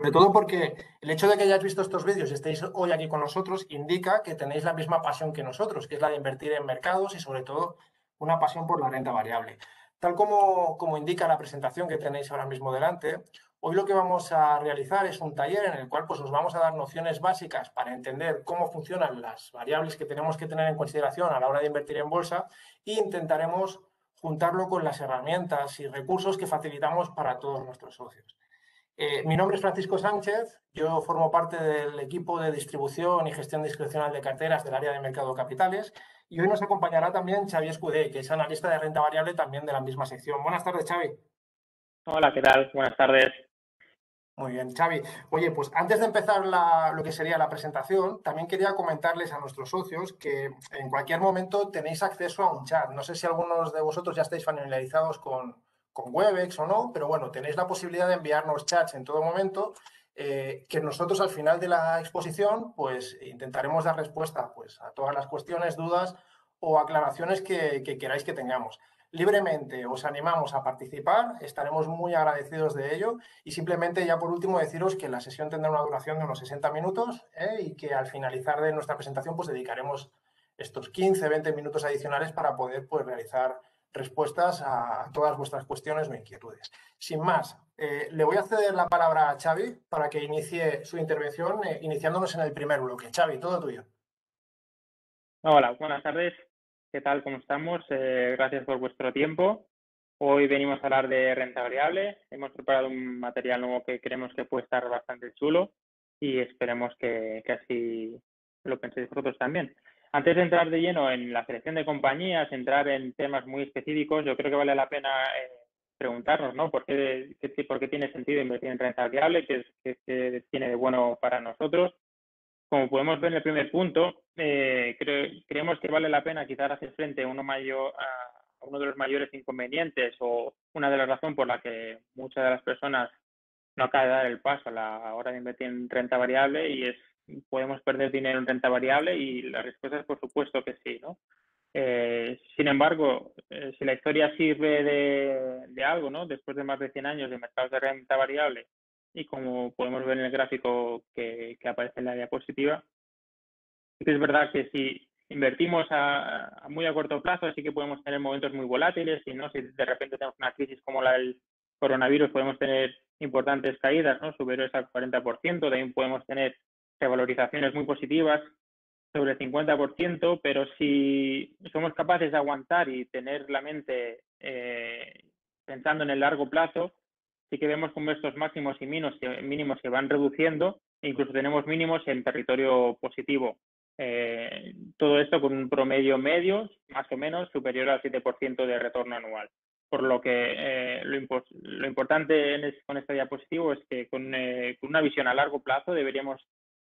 Sobre todo porque el hecho de que hayáis visto estos vídeos y estéis hoy aquí con nosotros indica que tenéis la misma pasión que nosotros, que es la de invertir en mercados y sobre todo una pasión por la renta variable. Tal como indica la presentación que tenéis ahora mismo delante, hoy lo que vamos a realizar es un taller en el cual pues, os vamos a dar nociones básicas para entender cómo funcionan las variables que tenemos que tener en consideración a la hora de invertir en bolsa e intentaremos juntarlo con las herramientas y recursos que facilitamos para todos nuestros socios. Mi nombre es Francisco Sánchez, yo formo parte del equipo de distribución y gestión discrecional de carteras del área de mercado de capitales y hoy nos acompañará también Xavi Escudé, que es analista de renta variable también de la misma sección. Buenas tardes, Xavi. Hola, ¿qué tal? Buenas tardes. Muy bien, Xavi. Oye, pues antes de empezar lo que sería la presentación, también quería comentarles a nuestros socios que en cualquier momento tenéis acceso a un chat. No sé si algunos de vosotros ya estáis familiarizados con Webex o no, pero bueno, tenéis la posibilidad de enviarnos chats en todo momento, que nosotros al final de la exposición pues intentaremos dar respuesta pues, a todas las cuestiones, dudas o aclaraciones que queráis que tengamos. Libremente os animamos a participar, estaremos muy agradecidos de ello. Y simplemente ya por último deciros que la sesión tendrá una duración de unos 60 minutos y que al finalizar de nuestra presentación pues dedicaremos estos 15-20 minutos adicionales para poder pues, realizar respuestas a todas vuestras cuestiones o inquietudes. Sin más, le voy a ceder la palabra a Xavi para que inicie su intervención iniciándonos en el primer bloque. Xavi, todo tuyo. Hola, buenas tardes. ¿Qué tal? ¿Cómo estamos? Gracias por vuestro tiempo. Hoy venimos a hablar de renta variable. Hemos preparado un material nuevo que creemos que puede estar bastante chulo y esperemos que así lo penséis vosotros también. Antes de entrar de lleno en la selección de compañías, entrar en temas muy específicos, yo creo que vale la pena preguntarnos, ¿no? ¿Por qué tiene sentido invertir en renta variable? ¿Qué tiene de bueno para nosotros? Como podemos ver en el primer punto, creemos que vale la pena quizás hacer frente a uno de los mayores inconvenientes o una de las razones por la que muchas de las personas no acaban de dar el paso a la hora de invertir en renta variable y es, ¿podemos perder dinero en renta variable? Y la respuesta es por supuesto que sí, ¿no? Sin embargo, si la historia sirve de algo, ¿no? Después de más de 100 años de mercados de renta variable y como podemos ver en el gráfico que aparece en la diapositiva, sí que es verdad que si invertimos a muy a corto plazo, sí que podemos tener momentos muy volátiles y no si de repente tenemos una crisis como la del coronavirus, podemos tener importantes caídas, ¿no? Superiores al 40%, también podemos tener revalorizaciones muy positivas sobre el 50%, pero si somos capaces de aguantar y tener la mente pensando en el largo plazo, sí que vemos como estos máximos y mínimos se van reduciendo e incluso tenemos mínimos en territorio positivo. Todo esto con un promedio medio, más o menos, superior al 7% de retorno anual. Por lo que lo importante con este diapositivo es que con una visión a largo plazo deberíamos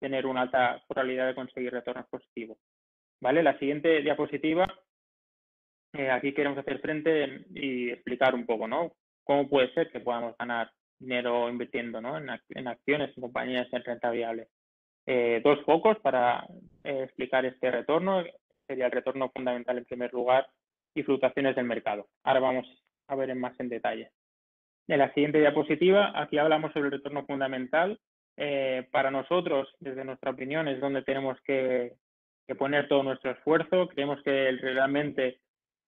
tener una alta probabilidad de conseguir retornos positivos. ¿Vale? La siguiente diapositiva, aquí queremos hacer frente y explicar un poco, ¿no? Cómo puede ser que podamos ganar dinero invirtiendo, ¿no? en acciones, en compañías en renta variable. Dos focos para explicar este retorno. Sería el retorno fundamental en primer lugar y fluctuaciones del mercado. Ahora vamos a ver más en detalle. En la siguiente diapositiva, aquí hablamos sobre el retorno fundamental. Para nosotros, desde nuestra opinión, es donde tenemos que poner todo nuestro esfuerzo. Creemos que realmente el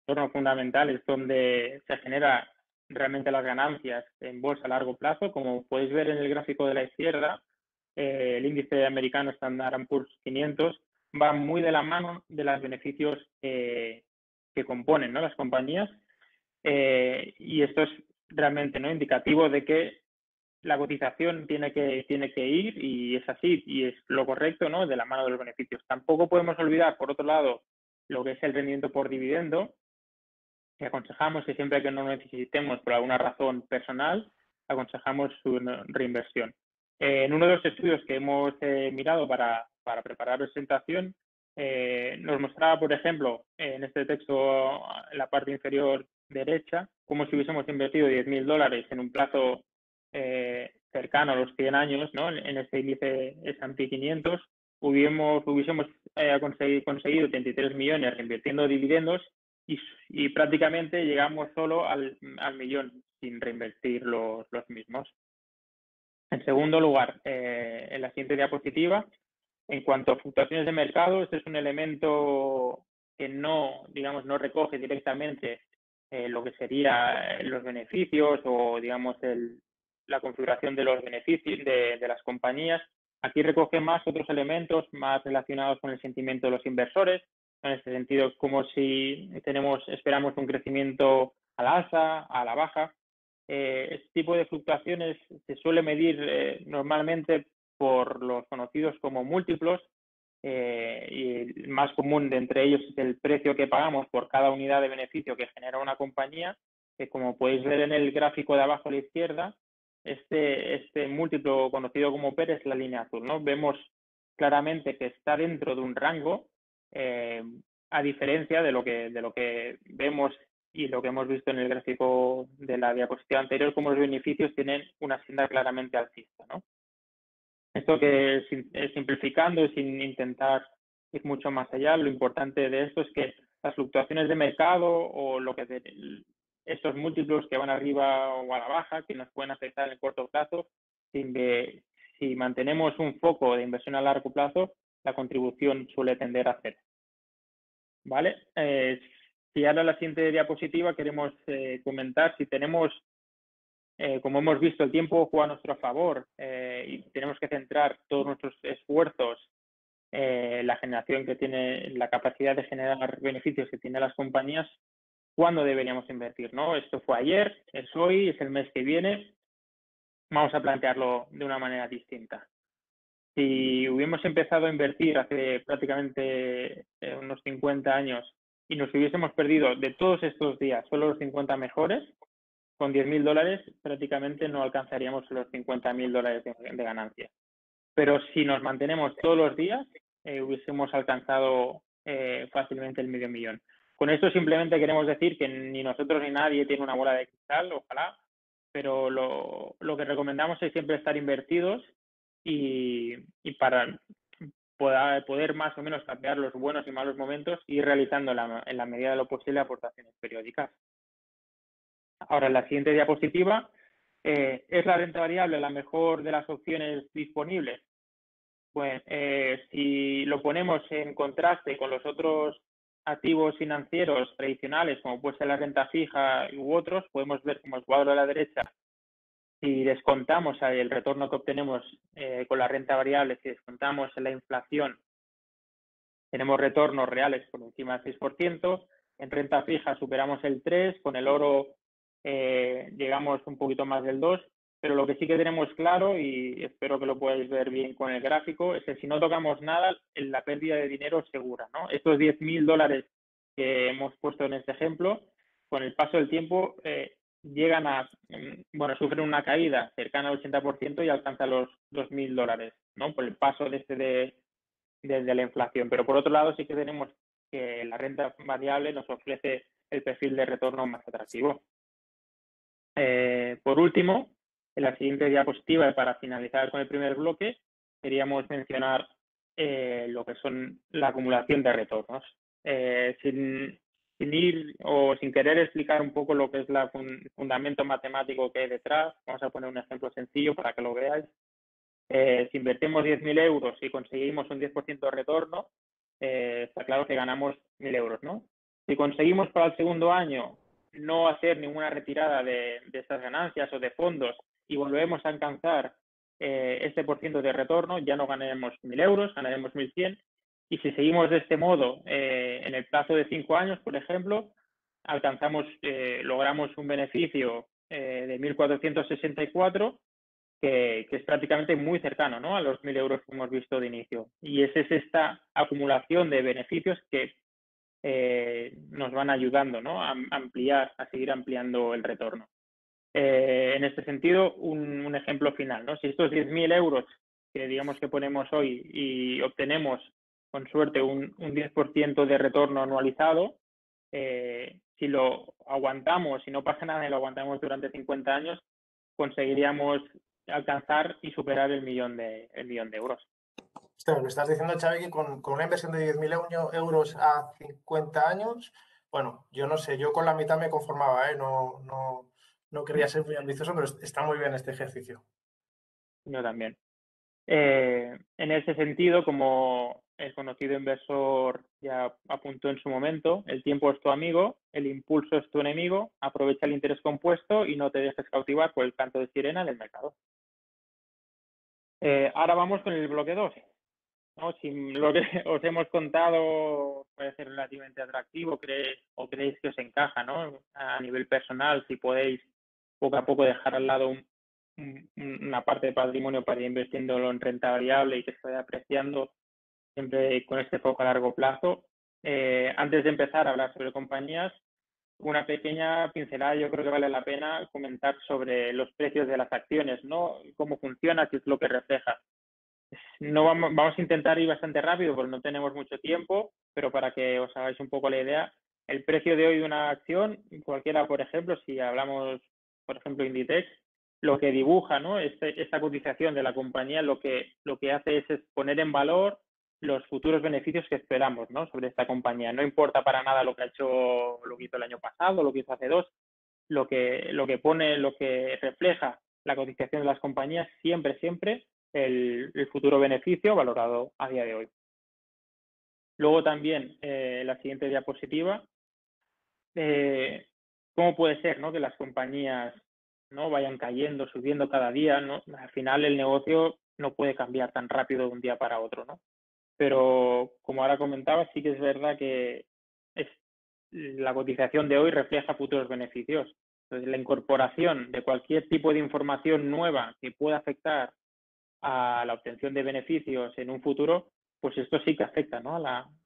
retorno fundamental es donde se genera realmente las ganancias en bolsa a largo plazo. Como podéis ver en el gráfico de la izquierda, el índice americano Standard & Poor's 500 va muy de la mano de los beneficios que componen, ¿no? Las compañías. Y esto es realmente, ¿no? indicativo de que la cotización tiene que ir y es así y es lo correcto, ¿no? De la mano de los beneficios. Tampoco podemos olvidar, por otro lado, lo que es el rendimiento por dividendo, que aconsejamos que siempre que no lo necesitemos por alguna razón personal, aconsejamos su reinversión. En uno de los estudios que hemos mirado para preparar la presentación, nos mostraba, por ejemplo, en este texto, en la parte inferior derecha, como si hubiésemos invertido $10.000 en un plazo cercano a los 100 años, ¿no? En este índice S&P 500, hubiésemos conseguido 33 millones reinvirtiendo dividendos y prácticamente llegamos solo al millón sin reinvertir los mismos. En segundo lugar, en la siguiente diapositiva, en cuanto a fluctuaciones de mercado, este es un elemento que no, digamos, no recoge directamente lo que sería los beneficios o, digamos, la configuración de los beneficios de las compañías. Aquí recoge más otros elementos más relacionados con el sentimiento de los inversores. En este sentido, como si esperamos un crecimiento a la alza, a la baja. Este tipo de fluctuaciones se suele medir normalmente por los conocidos como múltiplos, y el más común de entre ellos es el precio que pagamos por cada unidad de beneficio que genera una compañía, que como podéis ver en el gráfico de abajo a la izquierda, este múltiplo conocido como PER es la línea azul, ¿no? Vemos claramente que está dentro de un rango, a diferencia de lo que vemos y lo que hemos visto en el gráfico de la diapositiva anterior, como los beneficios tienen una senda claramente alcista, ¿no? Esto que simplificando y sin intentar ir mucho más allá, lo importante de esto es que las fluctuaciones de mercado o estos múltiplos que van arriba o a la baja, que nos pueden afectar en el corto plazo, si mantenemos un foco de inversión a largo plazo, la contribución suele tender a cero. ¿Vale? Si ahora en la siguiente diapositiva queremos comentar si tenemos, como hemos visto, el tiempo juega a nuestro favor y tenemos que centrar todos nuestros esfuerzos la generación que tiene, la capacidad de generar beneficios que tienen las compañías, ¿cuándo deberíamos invertir? ¿No? Esto fue ayer, es hoy, es el mes que viene. Vamos a plantearlo de una manera distinta. Si hubiéramos empezado a invertir hace prácticamente unos 50 años y nos hubiésemos perdido de todos estos días solo los 50 mejores, con 10.000 dólares prácticamente no alcanzaríamos los 50.000 dólares de ganancia. Pero si nos mantenemos todos los días, hubiésemos alcanzado fácilmente el medio millón. Con esto simplemente queremos decir que ni nosotros ni nadie tiene una bola de cristal, ojalá, pero lo que recomendamos es siempre estar invertidos y para poder más o menos cambiar los buenos y malos momentos y ir realizando en la medida de lo posible aportaciones periódicas. Ahora, en la siguiente diapositiva, ¿es la renta variable la mejor de las opciones disponibles? Pues si lo ponemos en contraste con los otros activos financieros tradicionales, como puede ser la renta fija u otros, podemos ver como el cuadro de la derecha, si descontamos el retorno que obtenemos con la renta variable, si descontamos la inflación, tenemos retornos reales por encima del 6%, en renta fija superamos el 3%, con el oro llegamos un poquito más del 2%, pero lo que sí que tenemos claro, y espero que lo podáis ver bien con el gráfico, es que si no tocamos nada, la pérdida de dinero es segura, ¿no? Estos 10.000 dólares que hemos puesto en este ejemplo, con el paso del tiempo llegan sufren una caída cercana al 80% y alcanzan los 2.000 dólares, ¿no? Por el paso de la inflación. Pero por otro lado sí que tenemos que la renta variable nos ofrece el perfil de retorno más atractivo. Por último, en la siguiente diapositiva, para finalizar con el primer bloque, queríamos mencionar lo que son la acumulación de retornos. Sin ir o sin querer explicar un poco lo que es el fundamento matemático que hay detrás, vamos a poner un ejemplo sencillo para que lo veáis. Si invertimos 10.000 euros y conseguimos un 10% de retorno, está claro que ganamos 1.000 euros, ¿no? Si conseguimos para el segundo año no hacer ninguna retirada de estas ganancias o de fondos y volvemos a alcanzar este % de retorno, ya no ganaremos 1.000 euros, ganaremos 1.100. Y si seguimos de este modo en el plazo de 5 años, por ejemplo, logramos un beneficio de 1.464, que es prácticamente muy cercano, ¿no?, a los 1.000 euros que hemos visto de inicio. Y es esta acumulación de beneficios que nos van ayudando, ¿no?, a seguir ampliando el retorno. En este sentido, un ejemplo final, ¿no? Si estos 10.000 euros que digamos que ponemos hoy y obtenemos con suerte un 10% de retorno anualizado, si lo aguantamos, si no pasa nada y lo aguantamos durante 50 años, conseguiríamos alcanzar y superar el millón de euros. Me estás diciendo, Xavi, que con una inversión de 10.000 euros a 50 años, bueno, yo no sé, yo con la mitad me conformaba, ¿eh? No quería ser muy ambicioso, pero está muy bien este ejercicio. yo también. En ese sentido, como el conocido inversor ya apuntó en su momento, el tiempo es tu amigo, el impulso es tu enemigo, aprovecha el interés compuesto y no te dejes cautivar por el canto de sirena del mercado. Ahora vamos con el bloque 2. ¿No? Si lo que os hemos contado puede ser relativamente atractivo o creéis que os encaja, ¿no? A nivel personal, si podéis poco a poco dejar al lado una parte de patrimonio para ir invirtiéndolo en renta variable y que se vaya apreciando siempre con este foco a largo plazo. Antes de empezar a hablar sobre compañías, una pequeña pincelada yo creo que vale la pena comentar sobre los precios de las acciones, ¿no? Cómo funciona, qué es lo que refleja. No vamos a intentar ir bastante rápido porque no tenemos mucho tiempo, pero para que os hagáis un poco la idea, el precio de hoy de una acción, cualquiera, por ejemplo, si hablamos, por ejemplo, Inditex, lo que dibuja, ¿no? Esta cotización de la compañía lo que hace es poner en valor los futuros beneficios que esperamos, ¿no? Sobre esta compañía. No importa para nada lo que lo que hizo el año pasado, lo que hizo hace dos, lo que refleja la cotización de las compañías siempre el futuro beneficio valorado a día de hoy. Luego también la siguiente diapositiva, cómo puede ser, ¿no? Que las compañías no vayan cayendo, subiendo cada día, ¿no? Al final el negocio no puede cambiar tan rápido de un día para otro, ¿no? Pero como ahora comentaba, sí que es verdad que la cotización de hoy refleja futuros beneficios. Entonces, la incorporación de cualquier tipo de información nueva que pueda afectar a la obtención de beneficios en un futuro, pues esto sí que afecta, ¿no?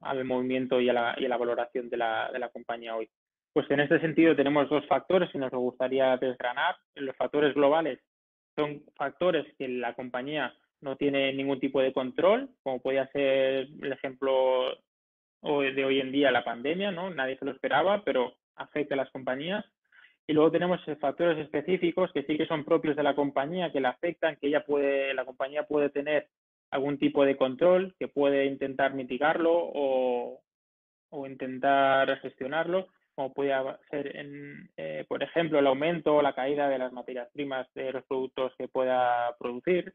Al movimiento y a la valoración de la compañía hoy. Pues en este sentido tenemos dos factores que nos gustaría desgranar. Los factores globales son factores que la compañía no tiene ningún tipo de control, como podía ser el ejemplo de hoy en día, la pandemia, ¿no? Nadie se lo esperaba, pero afecta a las compañías. Y luego tenemos factores específicos que sí que son propios de la compañía, que la afectan, que la compañía puede tener algún tipo de control, que puede intentar mitigarlo o intentar gestionarlo, como puede ser, por ejemplo, el aumento o la caída de las materias primas de los productos que pueda producir,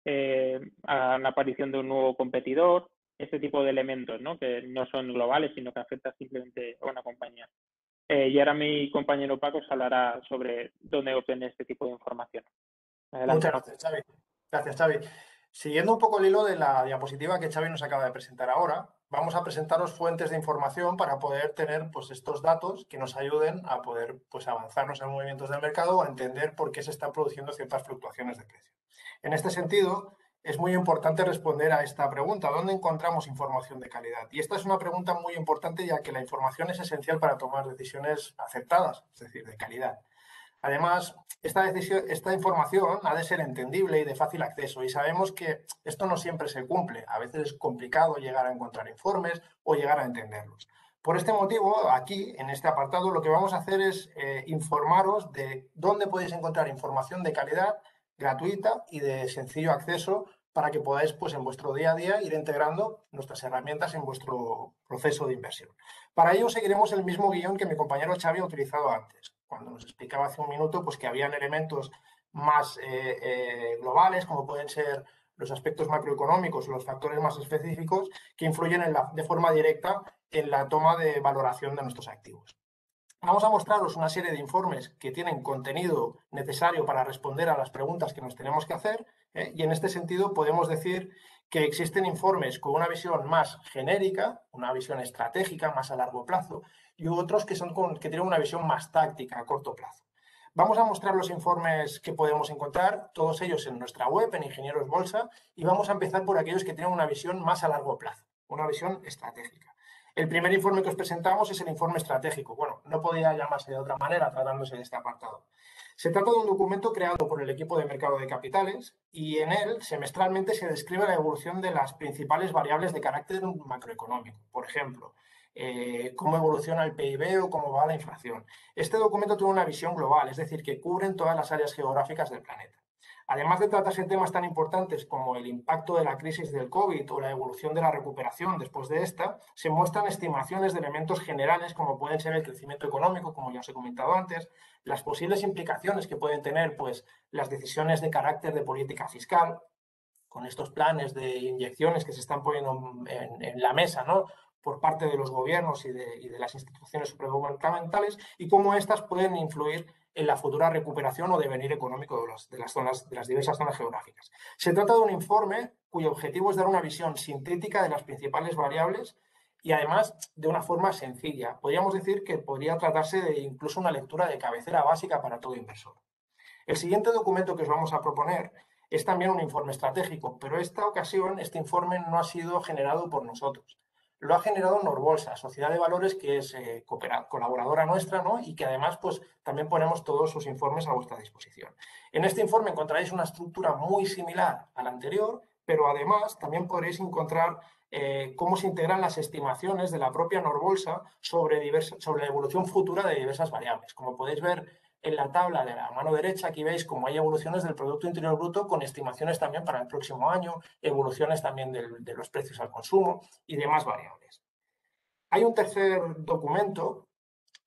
a la aparición de un nuevo competidor, este tipo de elementos, ¿no? Que no son globales, sino que afectan simplemente a una compañía. Y ahora mi compañero Paco os hablará sobre dónde obtener este tipo de información. Adelante, Muchas Paco. gracias, Xavi. Gracias, Xavi. Siguiendo un poco el hilo de la diapositiva que Xavi nos acaba de presentar ahora, vamos a presentaros fuentes de información para poder tener pues, estos datos que nos ayuden a poder pues, avanzarnos en movimientos del mercado o a entender por qué se están produciendo ciertas fluctuaciones de precio. En este sentido, es muy importante responder a esta pregunta: ¿dónde encontramos información de calidad? Y esta es una pregunta muy importante, ya que la información es esencial para tomar decisiones acertadas, es decir, de calidad. Además, esta información ha de ser entendible y de fácil acceso, y sabemos que esto no siempre se cumple. A veces es complicado llegar a encontrar informes o llegar a entenderlos. Por este motivo, aquí, en este apartado, lo que vamos a hacer es informaros de dónde podéis encontrar información de calidad, gratuita y de sencillo acceso, para que podáis, pues, en vuestro día a día ir integrando nuestras herramientas en vuestro proceso de inversión. Para ello seguiremos el mismo guión que mi compañero Xavi ha utilizado antes, cuando nos explicaba hace un minuto pues, que habían elementos más globales, como pueden ser los aspectos macroeconómicos o los factores más específicos que influyen de forma directa en la toma de valoración de nuestros activos. Vamos a mostraros una serie de informes que tienen contenido necesario para responder a las preguntas que nos tenemos que hacer, y en este sentido podemos decir que existen informes con una visión más genérica, una visión estratégica más a largo plazo, y otros que tienen una visión más táctica a corto plazo. Vamos a mostrar los informes que podemos encontrar, todos ellos en nuestra web, en Ingenieros Bolsa, y vamos a empezar por aquellos que tienen una visión más a largo plazo, una visión estratégica. El primer informe que os presentamos es el informe estratégico. Bueno, no podía llamarse de otra manera tratándose de este apartado. Se trata de un documento creado por el equipo de mercado de capitales, y en él semestralmente se describe la evolución de las principales variables de carácter macroeconómico. Por ejemplo, cómo evoluciona el PIB o cómo va la inflación. Este documento tiene una visión global, es decir, que cubre todas las áreas geográficas del planeta. Además de tratarse temas tan importantes como el impacto de la crisis del COVID o la evolución de la recuperación después de esta, se muestran estimaciones de elementos generales como pueden ser el crecimiento económico, como ya os he comentado antes, las posibles implicaciones que pueden tener pues, las decisiones de carácter de política fiscal, con estos planes de inyecciones que se están poniendo en la mesa, ¿no? Por parte de los gobiernos y de las instituciones supragubernamentales, y cómo éstas pueden influir en la futura recuperación o devenir económico de las diversas zonas geográficas. Se trata de un informe cuyo objetivo es dar una visión sintética de las principales variables y además de una forma sencilla. Podríamos decir que podría tratarse de incluso una lectura de cabecera básica para todo inversor. El siguiente documento que os vamos a proponer es también un informe estratégico, pero esta ocasión este informe no ha sido generado por nosotros. Lo ha generado Norbolsa, sociedad de valores que es colaboradora nuestra, ¿no? Y que además pues, también ponemos todos sus informes a vuestra disposición. En este informe encontraréis una estructura muy similar a la anterior, pero además también podréis encontrar cómo se integran las estimaciones de la propia Norbolsa sobre la evolución futura de diversas variables. Como podéis ver, en la tabla de la mano derecha, aquí veis cómo hay evoluciones del Producto Interior Bruto con estimaciones también para el próximo año, evoluciones también de los precios al consumo y demás variables. Hay un tercer documento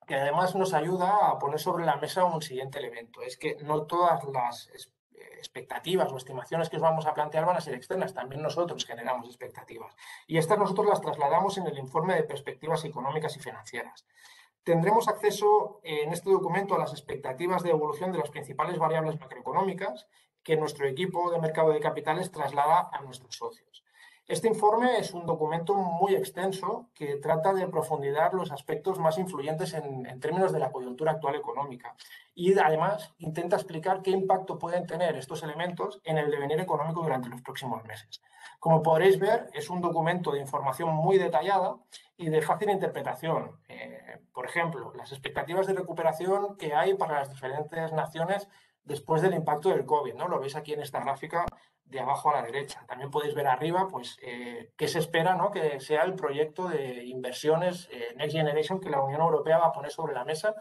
que además nos ayuda a poner sobre la mesa un siguiente elemento. Es que no todas las expectativas o estimaciones que os vamos a plantear van a ser externas, también nosotros generamos expectativas. Y estas nosotros las trasladamos en el informe de perspectivas económicas y financieras. Tendremos acceso en este documento a las expectativas de evolución de las principales variables macroeconómicas que nuestro equipo de mercado de capitales traslada a nuestros socios. Este informe es un documento muy extenso que trata de profundizar los aspectos más influyentes en términos de la coyuntura actual económica y además intenta explicar qué impacto pueden tener estos elementos en el devenir económico durante los próximos meses. Como podréis ver, es un documento de información muy detallada y de fácil interpretación. Por ejemplo, las expectativas de recuperación que hay para las diferentes naciones después del impacto del COVID, ¿no? Lo veis aquí en esta gráfica de abajo a la derecha. También podéis ver arriba, pues, qué se espera, ¿no? Que sea el proyecto de inversiones Next Generation que la Unión Europea va a poner sobre la mesa,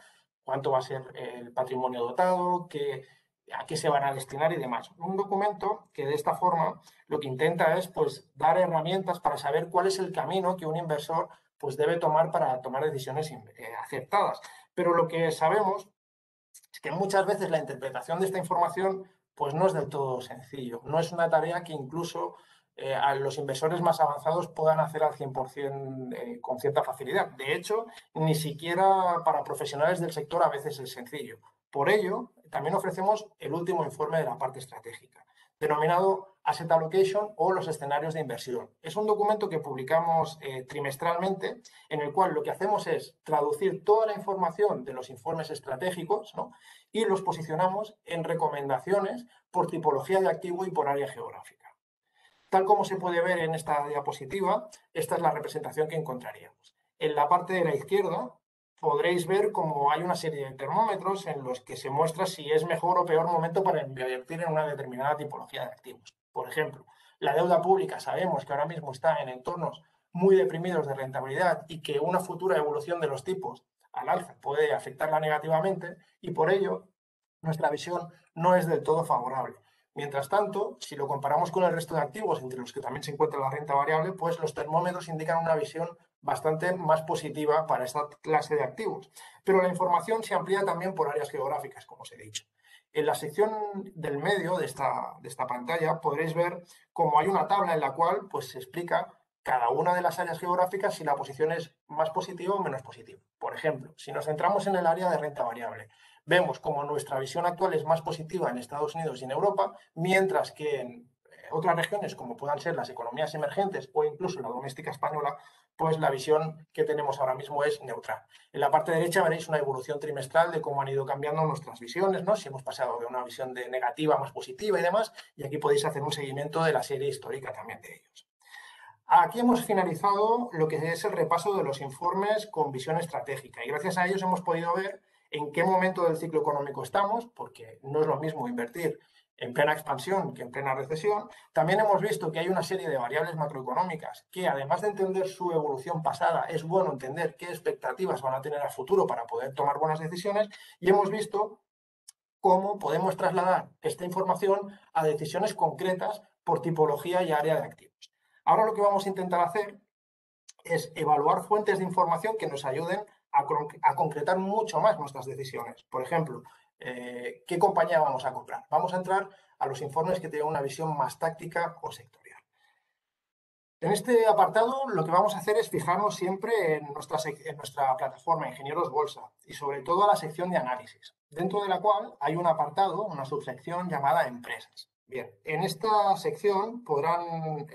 cuánto va a ser el patrimonio dotado, a qué se van a destinar y demás. Un documento que de esta forma lo que intenta es pues, dar herramientas para saber cuál es el camino que un inversor pues, debe tomar para tomar decisiones aceptadas. Pero lo que sabemos es que muchas veces la interpretación de esta información pues, no es del todo sencillo. No es una tarea que incluso a los inversores más avanzados puedan hacer al 100% con cierta facilidad. De hecho, ni siquiera para profesionales del sector a veces es sencillo. Por ello, también ofrecemos el último informe de la parte estratégica, denominado Asset Allocation o los escenarios de inversión. Es un documento que publicamos trimestralmente, en el cual lo que hacemos es traducir toda la información de los informes estratégicos, ¿no? Y los posicionamos en recomendaciones por tipología de activo y por área geográfica. Tal como se puede ver en esta diapositiva, esta es la representación que encontraríamos. En la parte de la izquierda podréis ver cómo hay una serie de termómetros en los que se muestra si es mejor o peor momento para invertir en una determinada tipología de activos. Por ejemplo, la deuda pública sabemos que ahora mismo está en entornos muy deprimidos de rentabilidad y que una futura evolución de los tipos al alza puede afectarla negativamente y por ello nuestra visión no es del todo favorable. Mientras tanto, si lo comparamos con el resto de activos, entre los que también se encuentra la renta variable, pues los termómetros indican una visión bastante más positiva para esta clase de activos. Pero la información se amplía también por áreas geográficas, como os he dicho. En la sección del medio de esta pantalla podréis ver cómo hay una tabla en la cual pues, se explica cada una de las áreas geográficas si la posición es más positiva o menos positiva. Por ejemplo, si nos centramos en el área de renta variable, vemos como nuestra visión actual es más positiva en Estados Unidos y en Europa, mientras que en otras regiones, como puedan ser las economías emergentes o incluso la doméstica española, pues la visión que tenemos ahora mismo es neutral. En la parte derecha veréis una evolución trimestral de cómo han ido cambiando nuestras visiones, ¿no? Si hemos pasado de una visión de negativa más positiva y demás, y aquí podéis hacer un seguimiento de la serie histórica también de ellos. Aquí hemos finalizado lo que es el repaso de los informes con visión estratégica y gracias a ellos hemos podido ver en qué momento del ciclo económico estamos, porque no es lo mismo invertir en plena expansión que en plena recesión. También hemos visto que hay una serie de variables macroeconómicas que, además de entender su evolución pasada, es bueno entender qué expectativas van a tener a futuro para poder tomar buenas decisiones. Y hemos visto cómo podemos trasladar esta información a decisiones concretas por tipología y área de activos. Ahora lo que vamos a intentar hacer es evaluar fuentes de información que nos ayuden a concretar mucho más nuestras decisiones. Por ejemplo, ¿qué compañía vamos a comprar? Vamos a entrar a los informes que tienen una visión más táctica o sectorial. En este apartado lo que vamos a hacer es fijarnos siempre en nuestra plataforma Ingenieros Bolsa y sobre todo a la sección de análisis, dentro de la cual hay un apartado, una subsección llamada Empresas. Bien, en esta sección podrán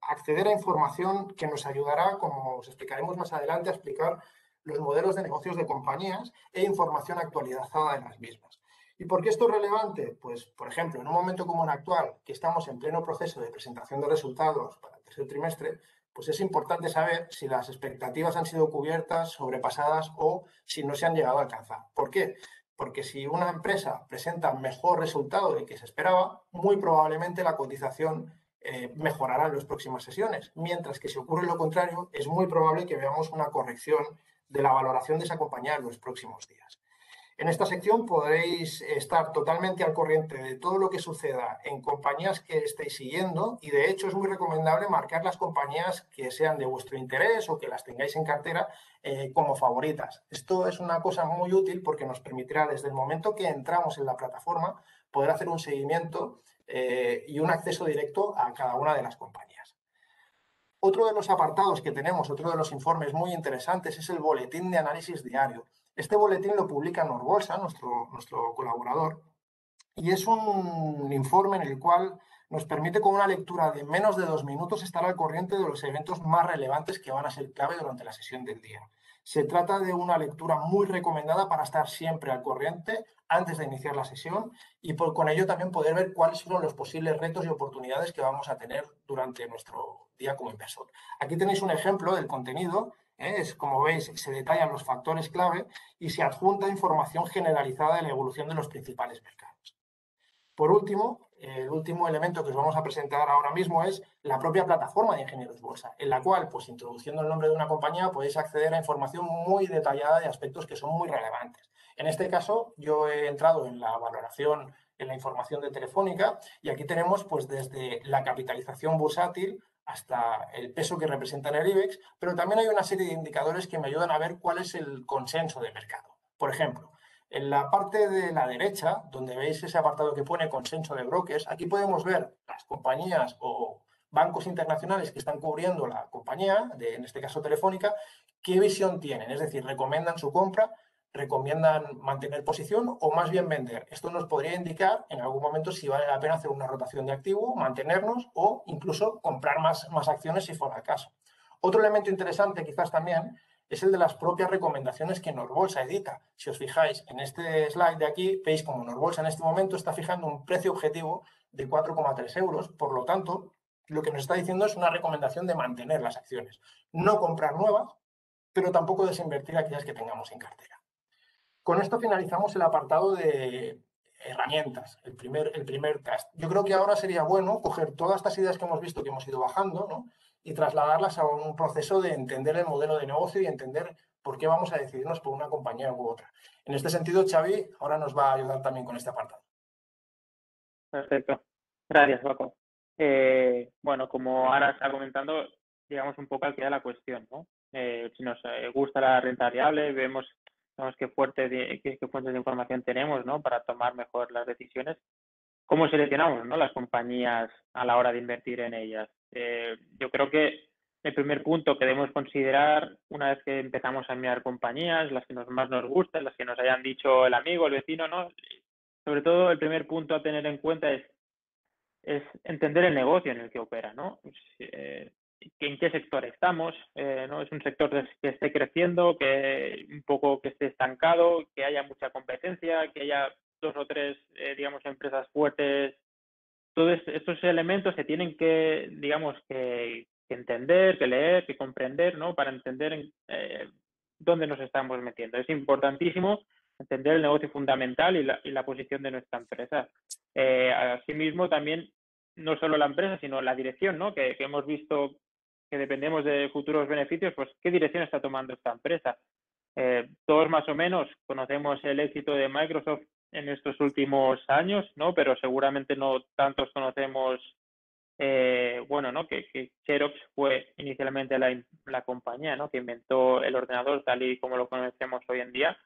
acceder a información que nos ayudará, como os explicaremos más adelante, a explicar los modelos de negocios de compañías e información actualizada de las mismas. ¿Y por qué esto es relevante? Pues, por ejemplo, en un momento como el actual, que estamos en pleno proceso de presentación de resultados para el tercer trimestre, pues es importante saber si las expectativas han sido cubiertas, sobrepasadas o si no se han llegado a alcanzar. ¿Por qué? Porque si una empresa presenta mejor resultado del que se esperaba, muy probablemente la cotización mejorará en las próximas sesiones, mientras que si ocurre lo contrario, es muy probable que veamos una corrección de la valoración de esa compañía en los próximos días. En esta sección podréis estar totalmente al corriente de todo lo que suceda en compañías que estéis siguiendo y de hecho es muy recomendable marcar las compañías que sean de vuestro interés o que las tengáis en cartera como favoritas. Esto es una cosa muy útil porque nos permitirá desde el momento que entramos en la plataforma poder hacer un seguimiento y un acceso directo a cada una de las compañías. Otro de los apartados que tenemos, otro de los informes muy interesantes, es el boletín de análisis diario. Este boletín lo publica Norbolsa, nuestro colaborador, y es un informe en el cual nos permite con una lectura de menos de 2 minutos estar al corriente de los eventos más relevantes que van a ser clave durante la sesión del día. Se trata de una lectura muy recomendada para estar siempre al corriente antes de iniciar la sesión y con ello también poder ver cuáles son los posibles retos y oportunidades que vamos a tener durante nuestro día como inversor. Aquí tenéis un ejemplo del contenido. Es, como veis, se detallan los factores clave y se adjunta información generalizada de la evolución de los principales mercados. Por último, el último elemento que os vamos a presentar ahora mismo es la propia plataforma de Ingenieros Bolsa, en la cual, pues introduciendo el nombre de una compañía, podéis acceder a información muy detallada de aspectos que son muy relevantes. En este caso, yo he entrado en la valoración, en la información de Telefónica, y aquí tenemos pues desde la capitalización bursátil hasta el peso que representa en el IBEX, pero también hay una serie de indicadores que me ayudan a ver cuál es el consenso de mercado. Por ejemplo, en la parte de la derecha, donde veis ese apartado que pone consenso de brokers, aquí podemos ver las compañías o bancos internacionales que están cubriendo la compañía, en este caso Telefónica, qué visión tienen. Es decir, recomiendan su compra, recomiendan mantener posición o más bien vender. Esto nos podría indicar en algún momento si vale la pena hacer una rotación de activo, mantenernos o incluso comprar más acciones si fuera el caso. Otro elemento interesante quizás también es el de las propias recomendaciones que Norbolsa edita. Si os fijáis en este slide de aquí, veis como Norbolsa en este momento está fijando un precio objetivo de 4,3 euros. Por lo tanto, lo que nos está diciendo es una recomendación de mantener las acciones. No comprar nuevas, pero tampoco desinvertir aquellas que tengamos en cartera. Con esto finalizamos el apartado de herramientas, el primer test. Yo creo que ahora sería bueno coger todas estas ideas que hemos visto, que hemos ido bajando, ¿no? Y trasladarlas a un proceso de entender el modelo de negocio y entender por qué vamos a decidirnos por una compañía u otra. En este sentido, Xavi ahora nos va a ayudar también con este apartado. Perfecto. Gracias, Paco. Bueno, como ahora está comentando, llegamos un poco al que da la cuestión, ¿no? Si nos gusta la renta variable, vemos qué fuentes de información tenemos, ¿no? Para tomar mejor las decisiones. ¿Cómo seleccionamos, ¿no? Las compañías a la hora de invertir en ellas? Yo creo que el primer punto que debemos considerar una vez que empezamos a mirar compañías, las que más nos gustan, las que nos hayan dicho el amigo, el vecino, ¿no? Sobre todo el primer punto a tener en cuenta es entender el negocio en el que opera, ¿no? En qué sector estamos, ¿no? Es un sector que esté creciendo, que un poco que esté estancado, que haya mucha competencia, que haya 2 o 3, digamos, empresas fuertes. Todos estos elementos se tienen que, digamos, que entender, que leer, que comprender, ¿no? Para entender dónde nos estamos metiendo. Es importantísimo entender el negocio fundamental y la posición de nuestra empresa. Asimismo, también, no solo la empresa, sino la dirección, ¿no? Que hemos visto que dependemos de futuros beneficios, pues qué dirección está tomando esta empresa. Todos más o menos conocemos el éxito de Microsoft en estos últimos años, ¿no? Pero seguramente no tantos conocemos, bueno, ¿no? Que Xerox fue inicialmente la compañía, ¿no? Que inventó el ordenador tal y como lo conocemos hoy en día,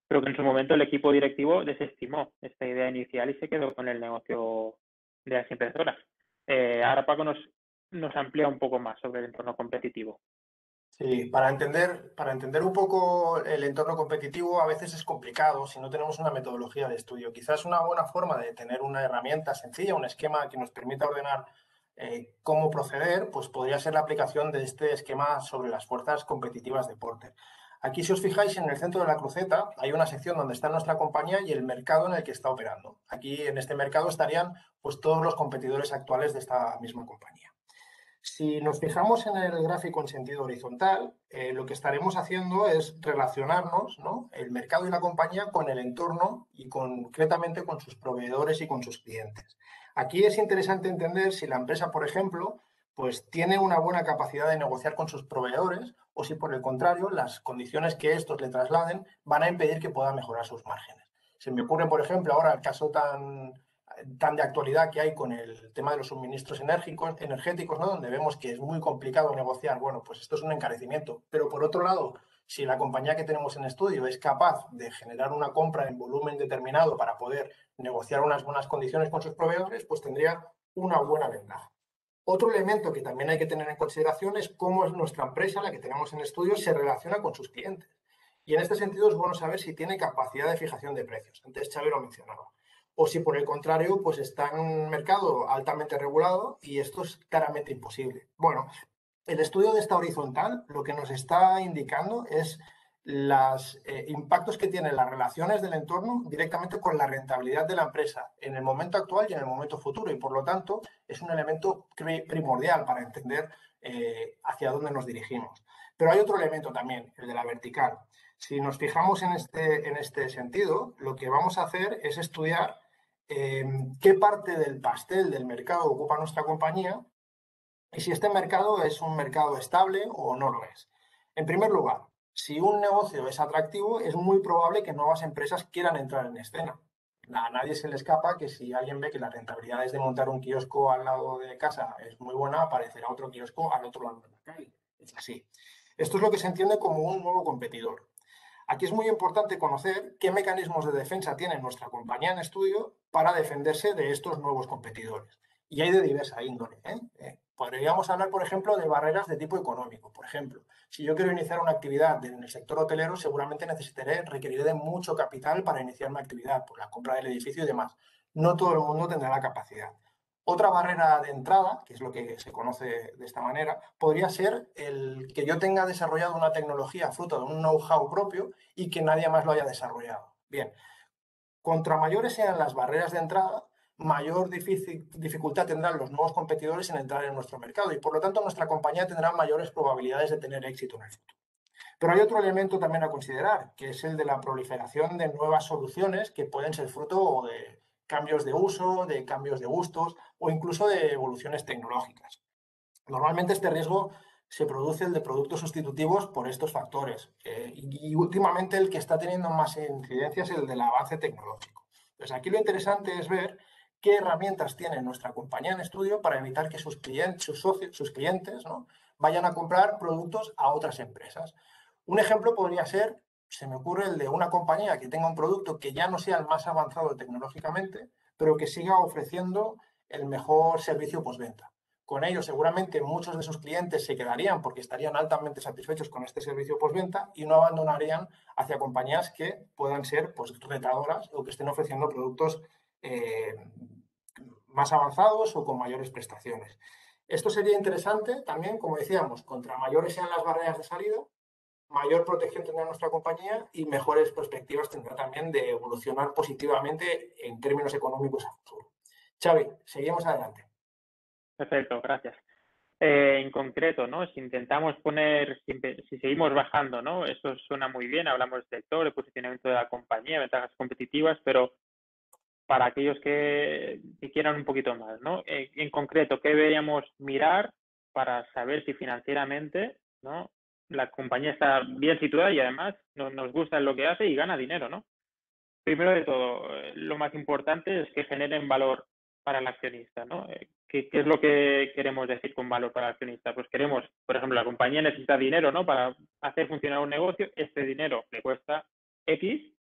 pero que en su momento el equipo directivo desestimó esta idea inicial y se quedó con el negocio de las impresoras. Ahora Paco nos amplía un poco más sobre el entorno competitivo. Sí, para entender un poco el entorno competitivo a veces es complicado si no tenemos una metodología de estudio. Quizás una buena forma de tener una herramienta sencilla, un esquema que nos permita ordenar cómo proceder, pues podría ser la aplicación de este esquema sobre las fuerzas competitivas de Porter. Aquí, si os fijáis, en el centro de la cruceta hay una sección donde está nuestra compañía y el mercado en el que está operando. Aquí, en este mercado, estarían pues todos los competidores actuales de esta misma compañía. Si nos fijamos en el gráfico en sentido horizontal, lo que estaremos haciendo es relacionarnos, ¿no?, el mercado y la compañía con el entorno y concretamente con sus proveedores y con sus clientes. Aquí es interesante entender si la empresa, por ejemplo, pues tiene una buena capacidad de negociar con sus proveedores o si, por el contrario, las condiciones que estos le trasladen van a impedir que pueda mejorar sus márgenes. Se me ocurre, por ejemplo, ahora el caso tan de actualidad que hay con el tema de los suministros energéticos, ¿no?, donde vemos que es muy complicado negociar. Bueno, pues esto es un encarecimiento. Pero por otro lado, si la compañía que tenemos en estudio es capaz de generar una compra en volumen determinado para poder negociar unas buenas condiciones con sus proveedores, pues tendría una buena ventaja. Otro elemento que también hay que tener en consideración es cómo es nuestra empresa, la que tenemos en estudio, se relaciona con sus clientes. Y en este sentido es bueno saber si tiene capacidad de fijación de precios. Antes Xavi lo mencionaba. O si por el contrario, pues está en un mercado altamente regulado y esto es claramente imposible. Bueno, el estudio de esta horizontal lo que nos está indicando es los impactos que tienen las relaciones del entorno directamente con la rentabilidad de la empresa en el momento actual y en el momento futuro, y por lo tanto es un elemento primordial para entender hacia dónde nos dirigimos. Pero hay otro elemento también, el de la vertical. Si nos fijamos en este sentido, lo que vamos a hacer es estudiar qué parte del pastel del mercado ocupa nuestra compañía y si este mercado es un mercado estable o no lo es. En primer lugar, si un negocio es atractivo, es muy probable que nuevas empresas quieran entrar en escena. A nadie se le escapa que si alguien ve que la rentabilidad es de montar un kiosco al lado de casa es muy buena, aparecerá otro kiosco al otro lado de la calle. Es así. Esto es lo que se entiende como un nuevo competidor. Aquí es muy importante conocer qué mecanismos de defensa tiene nuestra compañía en estudio para defenderse de estos nuevos competidores. Y hay de diversa índole. Podríamos hablar, por ejemplo, de barreras de tipo económico. Por ejemplo, si yo quiero iniciar una actividad en el sector hotelero, seguramente requeriré de mucho capital para iniciar mi actividad, por la compra del edificio y demás. No todo el mundo tendrá la capacidad. Otra barrera de entrada, que es lo que se conoce de esta manera, podría ser el que yo tenga desarrollado una tecnología fruto de un know-how propio y que nadie más lo haya desarrollado. Bien, contra mayores sean las barreras de entrada, mayor dificultad tendrán los nuevos competidores en entrar en nuestro mercado y por lo tanto nuestra compañía tendrá mayores probabilidades de tener éxito en el futuro. Pero hay otro elemento también a considerar, que es el de la proliferación de nuevas soluciones que pueden ser fruto de cambios de uso, de cambios de gustos o incluso de evoluciones tecnológicas. Normalmente este riesgo se produce el de productos sustitutivos por estos factores y últimamente el que está teniendo más incidencia es el del avance tecnológico. Entonces aquí lo interesante es ver qué herramientas tiene nuestra compañía en estudio para evitar que sus clientes, sus socios, sus clientes, ¿no?, vayan a comprar productos a otras empresas. Un ejemplo podría ser, se me ocurre, el de una compañía que tenga un producto que ya no sea el más avanzado tecnológicamente, pero que siga ofreciendo el mejor servicio postventa. Con ello, seguramente muchos de sus clientes se quedarían porque estarían altamente satisfechos con este servicio postventa y no abandonarían hacia compañías que puedan ser, pues, retadoras o que estén ofreciendo productos eh, más avanzados o con mayores prestaciones. Esto sería interesante también, como decíamos, contra mayores sean las barreras de salida, mayor protección tendrá nuestra compañía y mejores perspectivas tendrá también de evolucionar positivamente en términos económicos a futuro. Xavi, seguimos adelante. Perfecto, gracias. En concreto, ¿no? Si intentamos poner, si seguimos bajando, ¿no? Eso suena muy bien, hablamos del sector, de posicionamiento de la compañía, ventajas competitivas, pero para aquellos que quieran un poquito más, ¿no? En concreto, ¿qué deberíamos mirar para saber si financieramente, ¿no?, la compañía está bien situada y además nos gusta lo que hace y gana dinero, ¿no? primero de todo, lo más importante es que generen valor para el accionista, ¿no? ¿Qué es lo que queremos decir con valor para el accionista? Pues queremos, por ejemplo, la compañía necesita dinero, ¿no? Para hacer funcionar un negocio, este dinero le cuesta X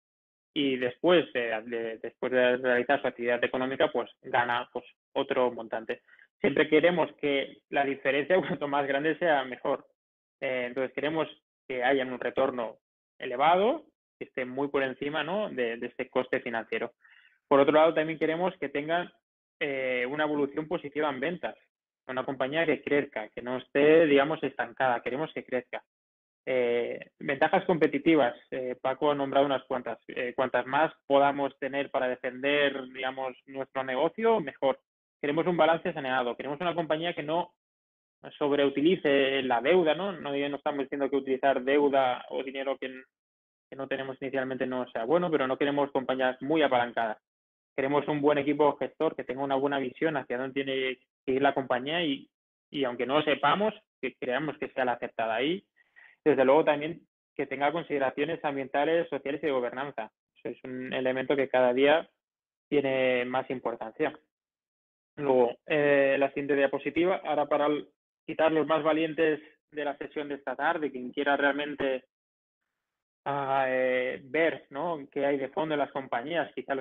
y después de realizar su actividad económica, pues gana pues, otro montante. Siempre queremos que la diferencia, cuanto más grande sea, mejor. Entonces queremos que haya un retorno elevado, que esté muy por encima, ¿no? de este coste financiero. Por otro lado, también queremos que tengan una evolución positiva en ventas, una compañía que crezca, que no esté, digamos, estancada, queremos que crezca. Ventajas competitivas, Paco ha nombrado unas cuantas. Cuantas más podamos tener para defender, digamos, nuestro negocio, mejor. Queremos un balance saneado, queremos una compañía que no sobreutilice la deuda, ¿no? No estamos diciendo que utilizar deuda o dinero que no tenemos inicialmente no sea bueno, pero no queremos compañías muy apalancadas. Queremos un buen equipo gestor que tenga una buena visión hacia dónde tiene que ir la compañía y aunque no lo sepamos, que creamos que sea la aceptada ahí. Desde luego también que tenga consideraciones ambientales, sociales y de gobernanza. Eso es un elemento que cada día tiene más importancia. Luego, la siguiente diapositiva, ahora para quitar los más valientes de la sesión de esta tarde, quien quiera realmente ver, ¿no?, qué hay de fondo en las compañías, quizá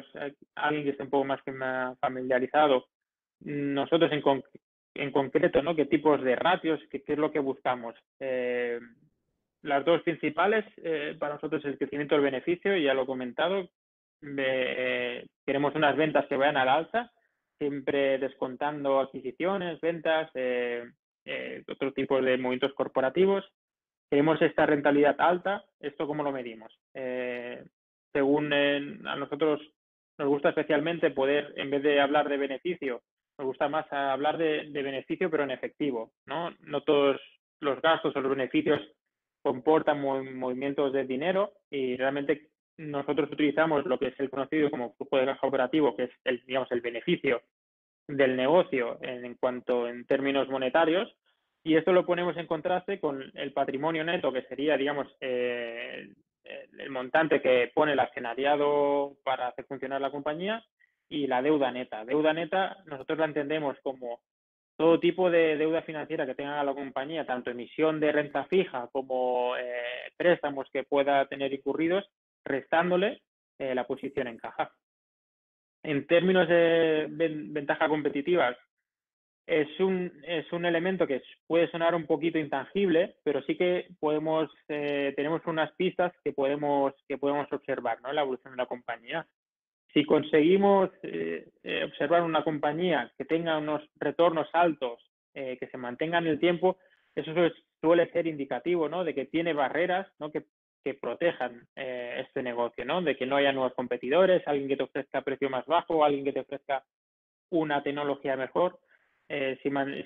alguien que esté un poco más familiarizado. Nosotros en concreto, ¿no?, qué tipos de ratios, qué es lo que buscamos. Las dos principales para nosotros es el crecimiento del beneficio, ya lo he comentado. Queremos unas ventas que vayan al alza, siempre descontando adquisiciones, ventas, otro tipo de movimientos corporativos. Queremos esta rentabilidad alta. ¿Esto cómo lo medimos? Según a nosotros nos gusta especialmente poder, en vez de hablar de beneficio, nos gusta más hablar de beneficio, pero en efectivo, ¿no? No todos los gastos o los beneficios comportan movimientos de dinero y realmente nosotros utilizamos lo que es el conocido como flujo de caja operativo, que es digamos, el beneficio del negocio en términos monetarios, y esto lo ponemos en contraste con el patrimonio neto, que sería, digamos, el montante que pone el accionariado para hacer funcionar la compañía, y la deuda neta. Deuda neta nosotros la entendemos como todo tipo de deuda financiera que tenga la compañía, tanto emisión de renta fija como préstamos que pueda tener incurridos, restándole la posición en caja. En términos de ventaja competitiva, es un elemento que puede sonar un poquito intangible, pero sí que tenemos unas pistas que podemos observar, ¿no?, en la evolución de la compañía. Si conseguimos observar una compañía que tenga unos retornos altos, que se mantengan en el tiempo, eso suele ser indicativo, ¿no?, de que tiene barreras, ¿no?, que protejan este negocio, ¿no?, de que no haya nuevos competidores, alguien que te ofrezca precio más bajo, alguien que te ofrezca una tecnología mejor.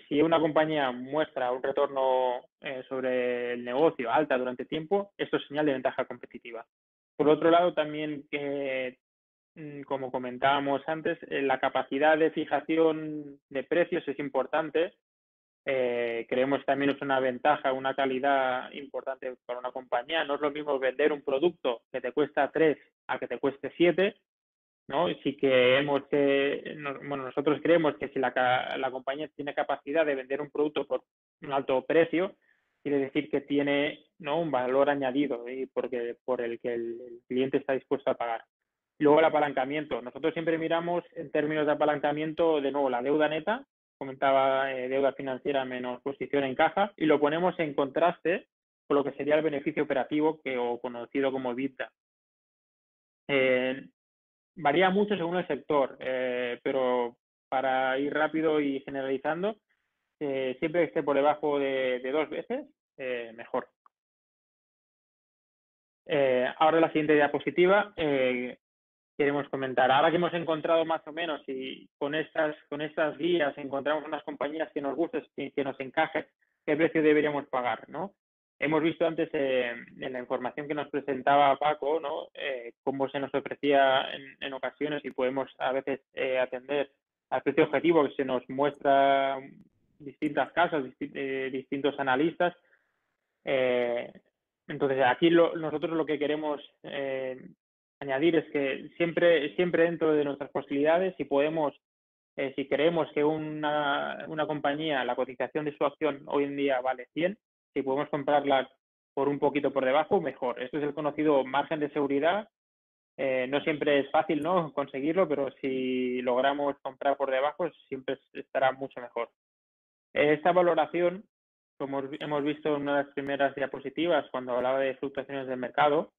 Si una compañía muestra un retorno sobre el negocio alta durante tiempo, esto es señal de ventaja competitiva. Por otro lado, también como comentábamos antes, la capacidad de fijación de precios es importante. Creemos que también es una ventaja, una calidad importante para una compañía. No es lo mismo vender un producto que te cuesta 3 a que te cueste 7, ¿no? Y sí que nosotros creemos que si la compañía tiene capacidad de vender un producto por un alto precio, quiere decir que tiene, ¿no?, un valor añadido por el que el cliente está dispuesto a pagar. Luego el apalancamiento. Nosotros siempre miramos en términos de apalancamiento, de nuevo, la deuda neta, comentaba deuda financiera menos posición en caja, y lo ponemos en contraste con lo que sería el beneficio operativo o conocido como EBITDA. Varía mucho según el sector, pero para ir rápido y generalizando, siempre que esté por debajo de 2 veces, mejor. Ahora la siguiente diapositiva, queremos comentar. Ahora que hemos encontrado más o menos y con estas guías encontramos unas compañías que nos gusten, que nos encajen, qué precio deberíamos pagar, ¿no? Hemos visto antes en la información que nos presentaba Paco, ¿no?, cómo se nos ofrecía en ocasiones y podemos a veces atender al precio objetivo que se nos muestra distintas casas, distintos analistas. Entonces, aquí nosotros lo que queremos añadir es que siempre dentro de nuestras posibilidades, si podemos, si creemos que una compañía, la cotización de su acción hoy en día vale 100, si podemos comprarla por un poquito por debajo, mejor. Esto es el conocido margen de seguridad. No siempre es fácil, ¿no?, conseguirlo, pero si logramos comprar por debajo, siempre estará mucho mejor. Esta valoración, como hemos visto en una de las primeras diapositivas cuando hablaba de fluctuaciones del mercado,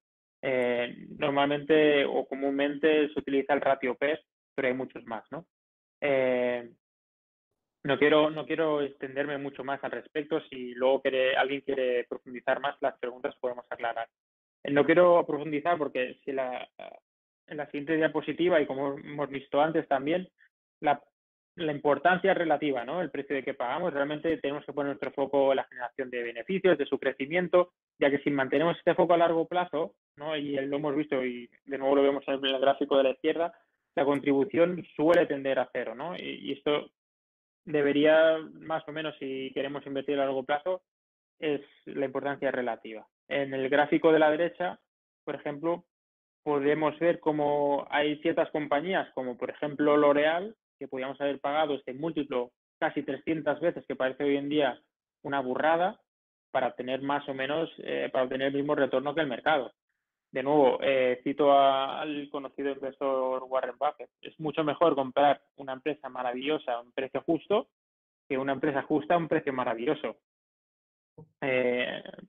normalmente o comúnmente se utiliza el ratio PER, pero hay muchos más, ¿no? No quiero extenderme mucho más al respecto. Si luego alguien quiere profundizar más, las preguntas podemos aclarar. No quiero profundizar porque en la siguiente diapositiva, y como hemos visto antes también, la importancia es relativa, ¿no? El precio de que pagamos. Realmente tenemos que poner nuestro foco en la generación de beneficios, de su crecimiento, ya que si mantenemos este foco a largo plazo, ¿no?, y lo hemos visto y de nuevo lo vemos en el gráfico de la izquierda, la contribución suele tender a cero, ¿no? Y esto debería, más o menos, si queremos invertir a largo plazo, es la importancia relativa. En el gráfico de la derecha, por ejemplo, podemos ver cómo hay ciertas compañías, como por ejemplo L'Oréal, que podríamos haber pagado este múltiplo casi 300 veces, que parece hoy en día una burrada, para obtener más o menos, para obtener el mismo retorno que el mercado. De nuevo, cito al conocido inversor Warren Buffett. Es mucho mejor comprar una empresa maravillosa a un precio justo que una empresa justa a un precio maravilloso.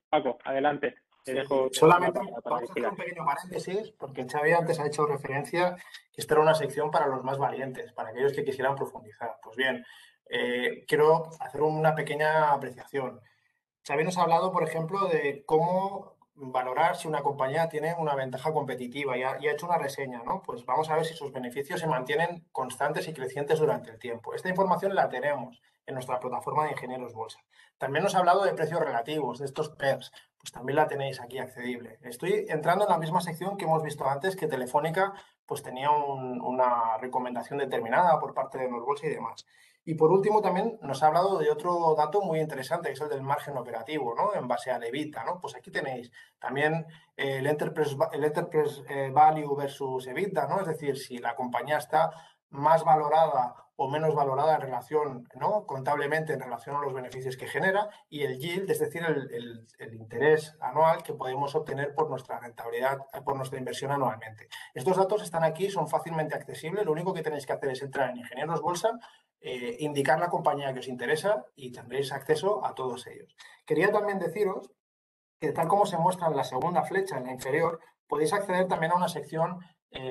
Paco, adelante. Te Sí, dejo la solamente palabra para que vamos a hacer sigas. un pequeño paréntesis, porque Xavi antes ha hecho referencia que esta era una sección para los más valientes, para aquellos que quisieran profundizar. Pues bien, quiero hacer una pequeña apreciación. Xavi nos ha hablado, por ejemplo, de cómo valorar si una compañía tiene una ventaja competitiva y ha hecho una reseña, ¿no? Pues vamos a ver si sus beneficios se mantienen constantes y crecientes durante el tiempo. Esta información la tenemos en nuestra plataforma de Ingenieros Bolsa. También nos ha hablado de precios relativos, de estos PERs, pues también la tenéis aquí accedible. Estoy entrando en la misma sección que hemos visto antes, que Telefónica pues tenía una recomendación determinada por parte de los bolsa y demás. Y por último, también nos ha hablado de otro dato muy interesante, que es el del margen operativo, ¿no? En base al EBITDA, ¿no? Pues aquí tenéis también el enterprise value versus EBITDA, ¿no? Es decir, si la compañía está más valorada o menos valorada en relación, ¿no?, contablemente en relación a los beneficios que genera, y el yield, es decir, el interés anual que podemos obtener por nuestra rentabilidad, por nuestra inversión anualmente. Estos datos están aquí, son fácilmente accesibles. Lo único que tenéis que hacer es entrar en Ingenieros Bolsa, indicar la compañía que os interesa y tendréis acceso a todos ellos. Quería también deciros que, tal como se muestra en la segunda flecha, en la inferior, podéis acceder también a una sección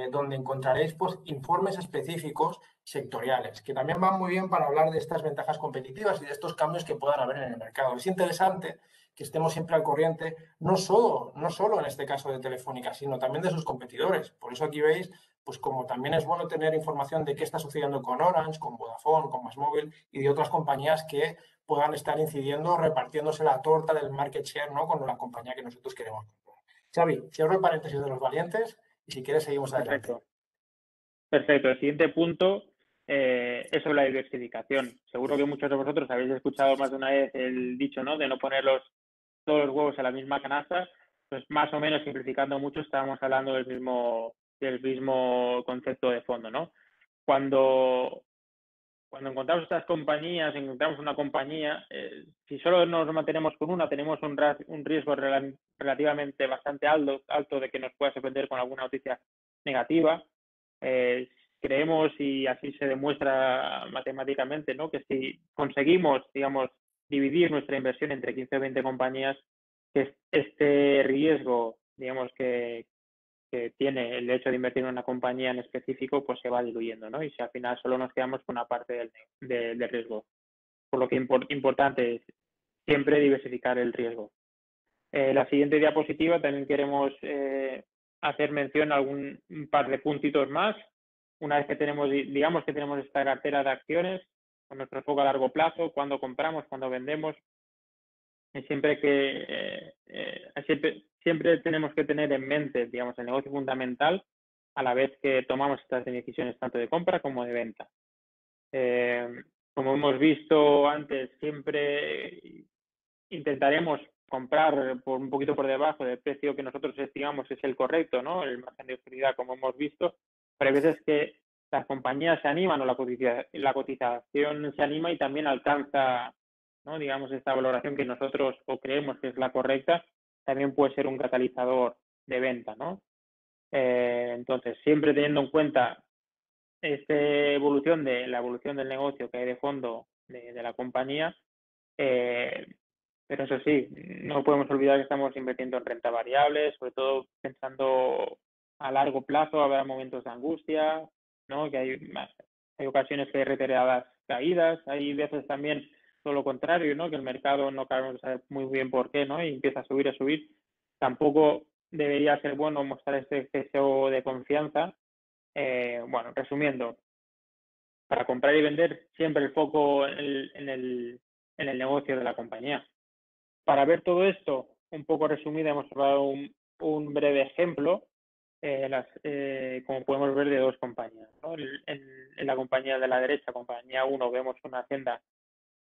donde encontraréis pues, informes específicos sectoriales, que también van muy bien para hablar de estas ventajas competitivas y de estos cambios que puedan haber en el mercado. Es interesante que estemos siempre al corriente, no solo en este caso de Telefónica, sino también de sus competidores. Por eso aquí veis, pues como también es bueno tener información de qué está sucediendo con Orange, con Vodafone, con MásMóvil y de otras compañías que puedan estar incidiendo, repartiéndose la torta del market share, ¿no?, con la compañía que nosotros queremos comprar. Xavi, cierro el paréntesis de los valientes y si quieres seguimos adelante. Perfecto. Perfecto. El siguiente punto es sobre la diversificación. Seguro que muchos de vosotros habéis escuchado más de una vez el dicho, ¿no?, de no poner todos los huevos en la misma canasta. Pues más o menos, simplificando mucho, estábamos hablando del mismo concepto de fondo, ¿no? Cuando encontramos estas compañías, encontramos una compañía, si solo nos mantenemos con una, tenemos un riesgo relativamente bastante alto de que nos pueda sorprender con alguna noticia negativa. Creemos, y así se demuestra matemáticamente, ¿no?, que si conseguimos, digamos, dividir nuestra inversión entre 15 o 20 compañías, que este riesgo, digamos, que tiene el hecho de invertir en una compañía en específico, pues se va diluyendo, ¿no? Y si al final solo nos quedamos con una parte del riesgo. Por lo que importante es siempre diversificar el riesgo. La siguiente diapositiva también queremos hacer mención a un par de puntitos más. Una vez que digamos que tenemos esta cartera de acciones, con nuestro foco a largo plazo, cuando compramos, cuando vendemos, siempre tenemos que tener en mente, digamos, el negocio fundamental a la vez que tomamos estas decisiones tanto de compra como de venta. Como hemos visto antes, siempre intentaremos comprar por un poquito por debajo del precio que nosotros estimamos es el correcto, ¿no? El margen de utilidad, como hemos visto, pero hay veces que las compañías se animan o la cotización se anima y también alcanza, ¿no? Digamos, esta valoración que nosotros o creemos que es la correcta, también puede ser un catalizador de venta, ¿no? Entonces, siempre teniendo en cuenta la evolución del negocio que hay de fondo de la compañía, eh, pero eso sí, no podemos olvidar que estamos invirtiendo en renta variable, sobre todo pensando a largo plazo, habrá momentos de angustia, ¿no? Que hay ocasiones que hay reiteradas caídas, hay veces también todo lo contrario, ¿no? Que el mercado no acabamos de saber muy bien por qué, ¿no? Y empieza a subir, a subir. Tampoco debería ser bueno mostrar este exceso de confianza. Bueno, resumiendo, para comprar y vender siempre el foco en el negocio de la compañía. Para ver todo esto, un poco resumido, hemos dado un breve ejemplo, como podemos ver, de dos compañías, ¿no? En la compañía de la derecha, compañía 1, vemos una hacienda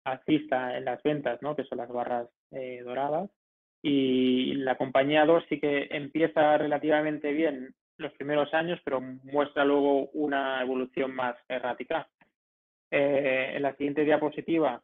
alcista en las ventas, ¿no? Que son las barras doradas, y la compañía 2 sí que empieza relativamente bien los primeros años, pero muestra luego una evolución más errática. En la siguiente diapositiva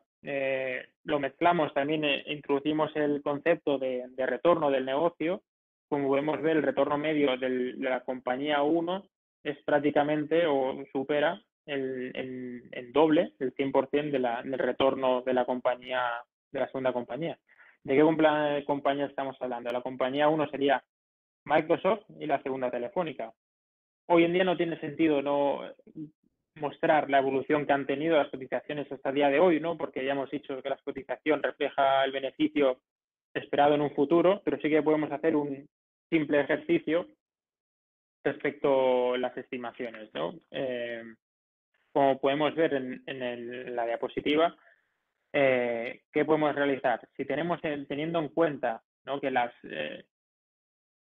lo mezclamos, también introducimos el concepto de retorno del negocio. Como podemos ver, el retorno medio de la compañía 1 es prácticamente o supera el doble, el 100% del retorno de la compañía, de la segunda compañía. ¿De qué compañía estamos hablando? La compañía 1 sería Microsoft y la segunda Telefónica. Hoy en día no tiene sentido no mostrar la evolución que han tenido las cotizaciones hasta el día de hoy, ¿no? Porque ya hemos dicho que la cotización refleja el beneficio esperado en un futuro, pero sí que podemos hacer un simple ejercicio respecto a las estimaciones, ¿no? Como podemos ver en la diapositiva, ¿qué podemos realizar? Si teniendo en cuenta, ¿no? que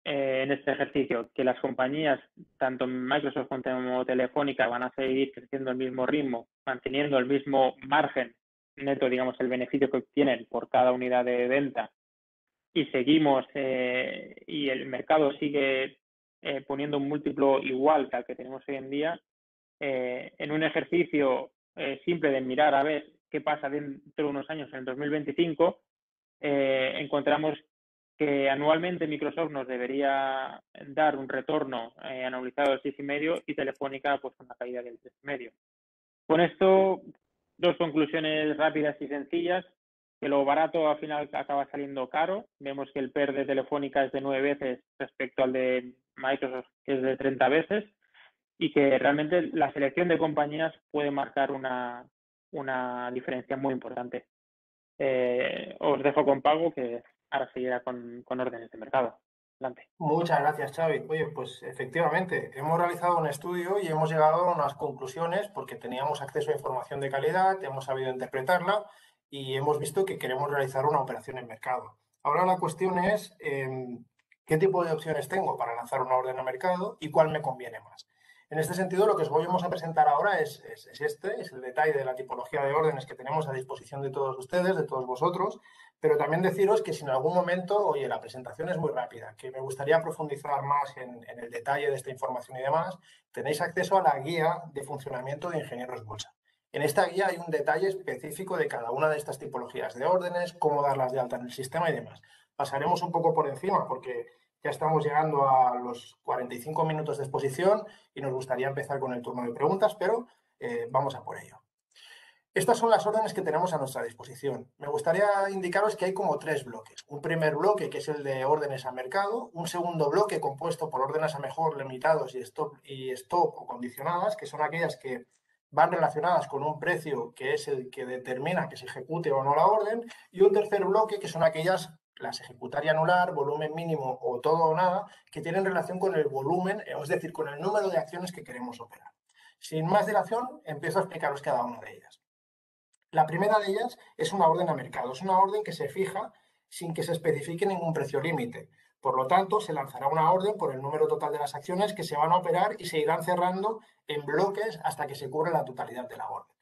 en este ejercicio, que las compañías, tanto Microsoft como Telefónica, van a seguir creciendo al mismo ritmo, manteniendo el mismo margen neto, digamos, el beneficio que obtienen por cada unidad de venta, y seguimos, y el mercado sigue poniendo un múltiplo igual que al que tenemos hoy en día, en un ejercicio simple de mirar a ver qué pasa dentro de unos años, en el 2025, encontramos que anualmente Microsoft nos debería dar un retorno anualizado del 6,5 y Telefónica pues una caída del 3,5. Con esto, dos conclusiones rápidas y sencillas, que lo barato al final acaba saliendo caro. Vemos que el PER de Telefónica es de 9 veces respecto al de Microsoft, que es de 30 veces, y que realmente la selección de compañías puede marcar una diferencia muy importante. Os dejo con Pago, que ahora seguirá con órdenes de mercado. Adelante. Muchas gracias, Xavi. Oye, pues efectivamente, hemos realizado un estudio y hemos llegado a unas conclusiones porque teníamos acceso a información de calidad, hemos sabido interpretarla y hemos visto que queremos realizar una operación en mercado. Ahora la cuestión es qué tipo de opciones tengo para lanzar una orden a mercado y cuál me conviene más. En este sentido, lo que os vamos a presentar ahora es el detalle de la tipología de órdenes que tenemos a disposición de todos ustedes, de todos vosotros, pero también deciros que si en algún momento, oye, la presentación es muy rápida, que me gustaría profundizar más en el detalle de esta información y demás, tenéis acceso a la guía de funcionamiento de Ingenieros Bolsa. En esta guía hay un detalle específico de cada una de estas tipologías de órdenes, cómo darlas de alta en el sistema y demás. Pasaremos un poco por encima porque ya estamos llegando a los 45 minutos de exposición y nos gustaría empezar con el turno de preguntas, pero vamos a por ello. Estas son las órdenes que tenemos a nuestra disposición. Me gustaría indicaros que hay como tres bloques. Un primer bloque que es el de órdenes a mercado, un segundo bloque compuesto por órdenes a mejor limitados y stop o condicionadas, que son aquellas que van relacionadas con un precio que es el que determina que se ejecute o no la orden, y un tercer bloque que son aquellas, las ejecutar y anular, volumen mínimo o todo o nada, que tienen relación con el volumen, es decir, con el número de acciones que queremos operar. Sin más dilación, empiezo a explicaros cada una de ellas. La primera de ellas es una orden a mercado. Es una orden que se fija sin que se especifique ningún precio límite. Por lo tanto, se lanzará una orden por el número total de las acciones que se van a operar y se irán cerrando en bloques hasta que se cubre la totalidad de la orden.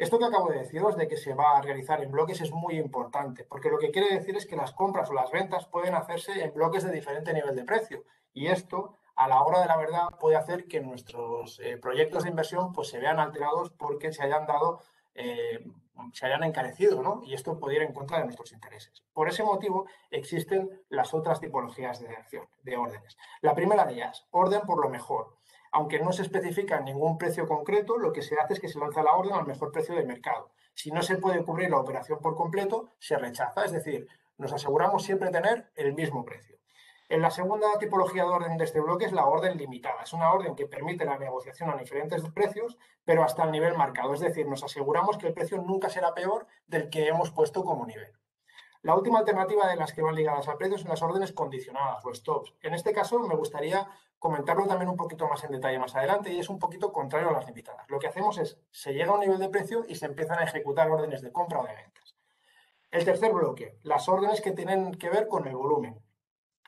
Esto que acabo de deciros de que se va a realizar en bloques es muy importante, porque lo que quiere decir es que las compras o las ventas pueden hacerse en bloques de diferente nivel de precio. Y esto, a la hora de la verdad, puede hacer que nuestros proyectos de inversión pues, se vean alterados porque eh, se hayan encarecido, ¿no? Y esto puede ir en contra de nuestros intereses. Por ese motivo, existen las otras tipologías de acción, de órdenes. La primera de ellas, orden por lo mejor. Aunque no se especifica ningún precio concreto, lo que se hace es que se lanza la orden al mejor precio del mercado. Si no se puede cubrir la operación por completo, se rechaza. Es decir, nos aseguramos siempre tener el mismo precio. En la segunda tipología de orden de este bloque es la orden limitada. Es una orden que permite la negociación a diferentes precios, pero hasta el nivel marcado. Es decir, nos aseguramos que el precio nunca será peor del que hemos puesto como nivel. La última alternativa de las que van ligadas al precio son las órdenes condicionadas o stops. En este caso me gustaría comentarlo también un poquito más en detalle más adelante y es un poquito contrario a las limitadas. Lo que hacemos es, se llega a un nivel de precio y se empiezan a ejecutar órdenes de compra o de ventas. El tercer bloque, las órdenes que tienen que ver con el volumen.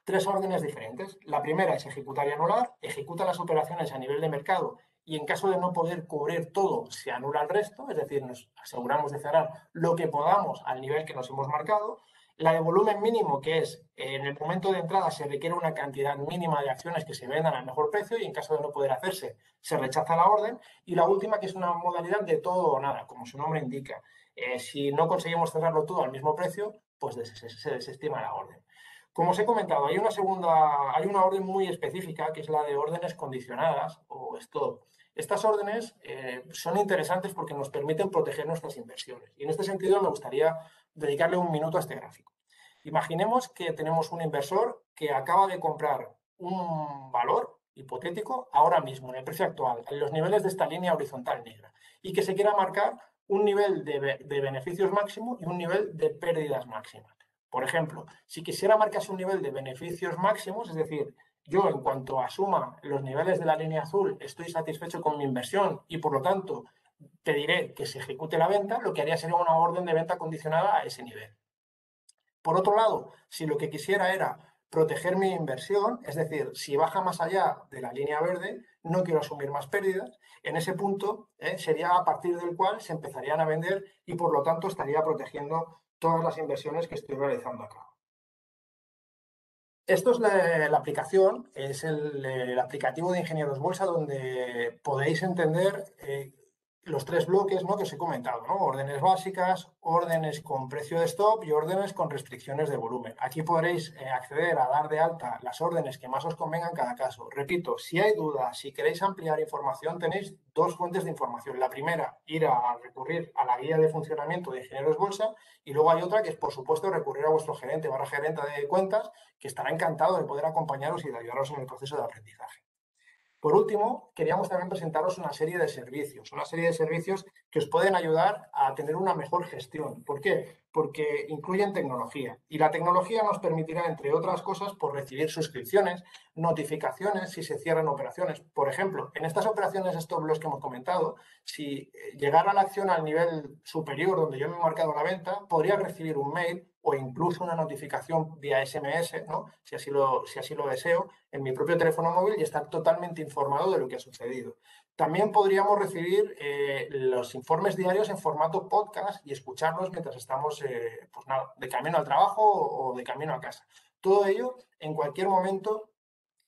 Tres órdenes diferentes. La primera es ejecutar y anular, ejecuta las operaciones a nivel de mercado y en caso de no poder cubrir todo, se anula el resto, es decir, nos aseguramos de cerrar lo que podamos al nivel que nos hemos marcado. La de volumen mínimo, que es en el momento de entrada se requiere una cantidad mínima de acciones que se vendan al mejor precio y en caso de no poder hacerse, se rechaza la orden. Y la última, que es una modalidad de todo o nada, como su nombre indica. Si no conseguimos cerrarlo todo al mismo precio, pues se desestima la orden. Como os he comentado, hay una orden muy específica que es la de órdenes condicionadas o stop. Estas órdenes son interesantes porque nos permiten proteger nuestras inversiones. Y en este sentido me gustaría dedicarle un minuto a este gráfico. Imaginemos que tenemos un inversor que acaba de comprar un valor hipotético ahora mismo, en el precio actual, en los niveles de esta línea horizontal negra, y que se quiera marcar un nivel de beneficios máximo y un nivel de pérdidas máximas. Por ejemplo, si quisiera marcarse un nivel de beneficios máximos, es decir, yo en cuanto asuma los niveles de la línea azul estoy satisfecho con mi inversión y por lo tanto pediré que se ejecute la venta, lo que haría sería una orden de venta condicionada a ese nivel. Por otro lado, si lo que quisiera era proteger mi inversión, es decir, si baja más allá de la línea verde, no quiero asumir más pérdidas, en ese punto sería a partir del cual se empezarían a vender y por lo tanto estaría protegiendo todas las inversiones que estoy realizando acá. Esto es la aplicación, es el aplicativo de Ingenieros Bolsa donde podéis entender los tres bloques, ¿no?, que os he comentado, ¿no? Órdenes básicas, órdenes con precio de stop y órdenes con restricciones de volumen. Aquí podréis acceder a dar de alta las órdenes que más os convengan en cada caso. Repito, si hay dudas, si queréis ampliar información, tenéis dos fuentes de información. La primera, ir a recurrir a la guía de funcionamiento de Ingenieros Bolsa y luego hay otra que es, por supuesto, recurrir a vuestro gerente / gerenta de cuentas que estará encantado de poder acompañaros y de ayudaros en el proceso de aprendizaje. Por último, queríamos también presentaros una serie de servicios que os pueden ayudar a tener una mejor gestión. ¿Por qué? Porque incluyen tecnología y la tecnología nos permitirá, entre otras cosas, por recibir suscripciones, notificaciones si se cierran operaciones. Por ejemplo, en estas operaciones stop loss que hemos comentado, si llegara la acción al nivel superior donde yo me he marcado la venta, podría recibir un mail o incluso una notificación vía SMS, ¿no?, si así lo deseo, en mi propio teléfono móvil y estar totalmente informado de lo que ha sucedido. También podríamos recibir los informes diarios en formato podcast y escucharlos mientras estamos pues nada, de camino al trabajo o de camino a casa. Todo ello en cualquier momento,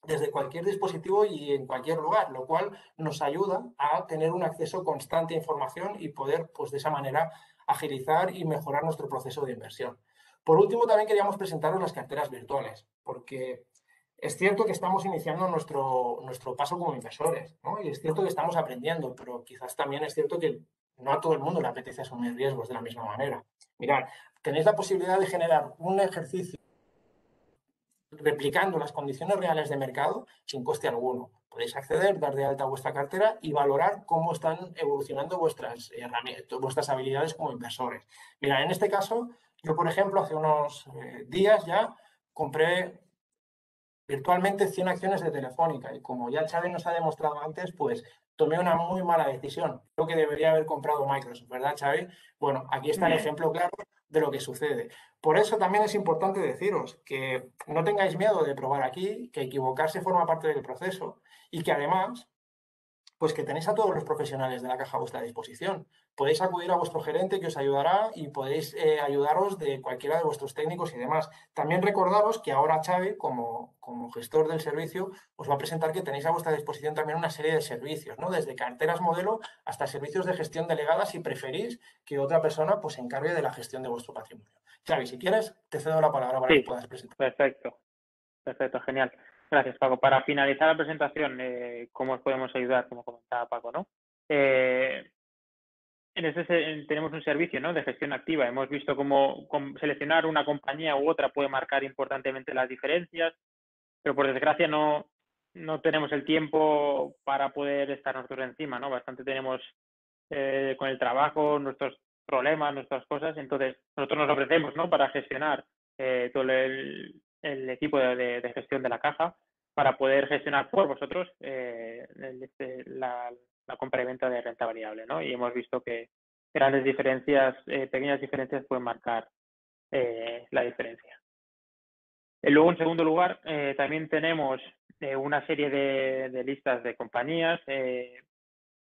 desde cualquier dispositivo y en cualquier lugar, lo cual nos ayuda a tener un acceso constante a información y poder, pues de esa manera, agilizar y mejorar nuestro proceso de inversión. Por último, también queríamos presentaros las carteras virtuales, porque es cierto que estamos iniciando nuestro paso como inversores, ¿no? Y es cierto que estamos aprendiendo, pero quizás también es cierto que no a todo el mundo le apetece asumir riesgos de la misma manera. Mirad, tenéis la posibilidad de generar un ejercicio replicando las condiciones reales de mercado sin coste alguno. Podéis acceder, dar de alta vuestra cartera y valorar cómo están evolucionando vuestras herramientas, vuestras habilidades como inversores. Mira, en este caso, yo, por ejemplo, hace unos días ya compré virtualmente 100 acciones de Telefónica y como ya Xavi nos ha demostrado antes, pues tomé una muy mala decisión. Creo que debería haber comprado Microsoft, ¿verdad, Xavi? Bueno, aquí está el ejemplo claro de lo que sucede. Por eso también es importante deciros que no tengáis miedo de probar aquí, que equivocarse forma parte del proceso y que además pues que tenéis a todos los profesionales de la caja a vuestra disposición. Podéis acudir a vuestro gerente que os ayudará y podéis ayudaros de cualquiera de vuestros técnicos y demás. También recordaros que ahora Xavi, como gestor del servicio, os va a presentar que tenéis a vuestra disposición también una serie de servicios, ¿no? Desde carteras modelo hasta servicios de gestión delegada, si preferís que otra persona pues, se encargue de la gestión de vuestro patrimonio. Xavi, si quieres, te cedo la palabra para que Sí, puedas presentar. perfecto, perfecto, genial. Gracias, Paco. Para finalizar la presentación, ¿cómo os podemos ayudar? Como comentaba Paco, ¿no? Tenemos un servicio, ¿no?, de gestión activa. Hemos visto cómo seleccionar una compañía u otra puede marcar importantemente las diferencias, pero por desgracia no tenemos el tiempo para poder estar nosotros encima, ¿no? Bastante tenemos con el trabajo, nuestros problemas, nuestras cosas. Entonces, nosotros nos ofrecemos, ¿no?, para gestionar todo el equipo de gestión de la caja, para poder gestionar por vosotros la compra y venta de renta variable, ¿no? Y hemos visto que grandes diferencias, pequeñas diferencias pueden marcar la diferencia. Luego, en segundo lugar, también tenemos una serie de listas de compañías,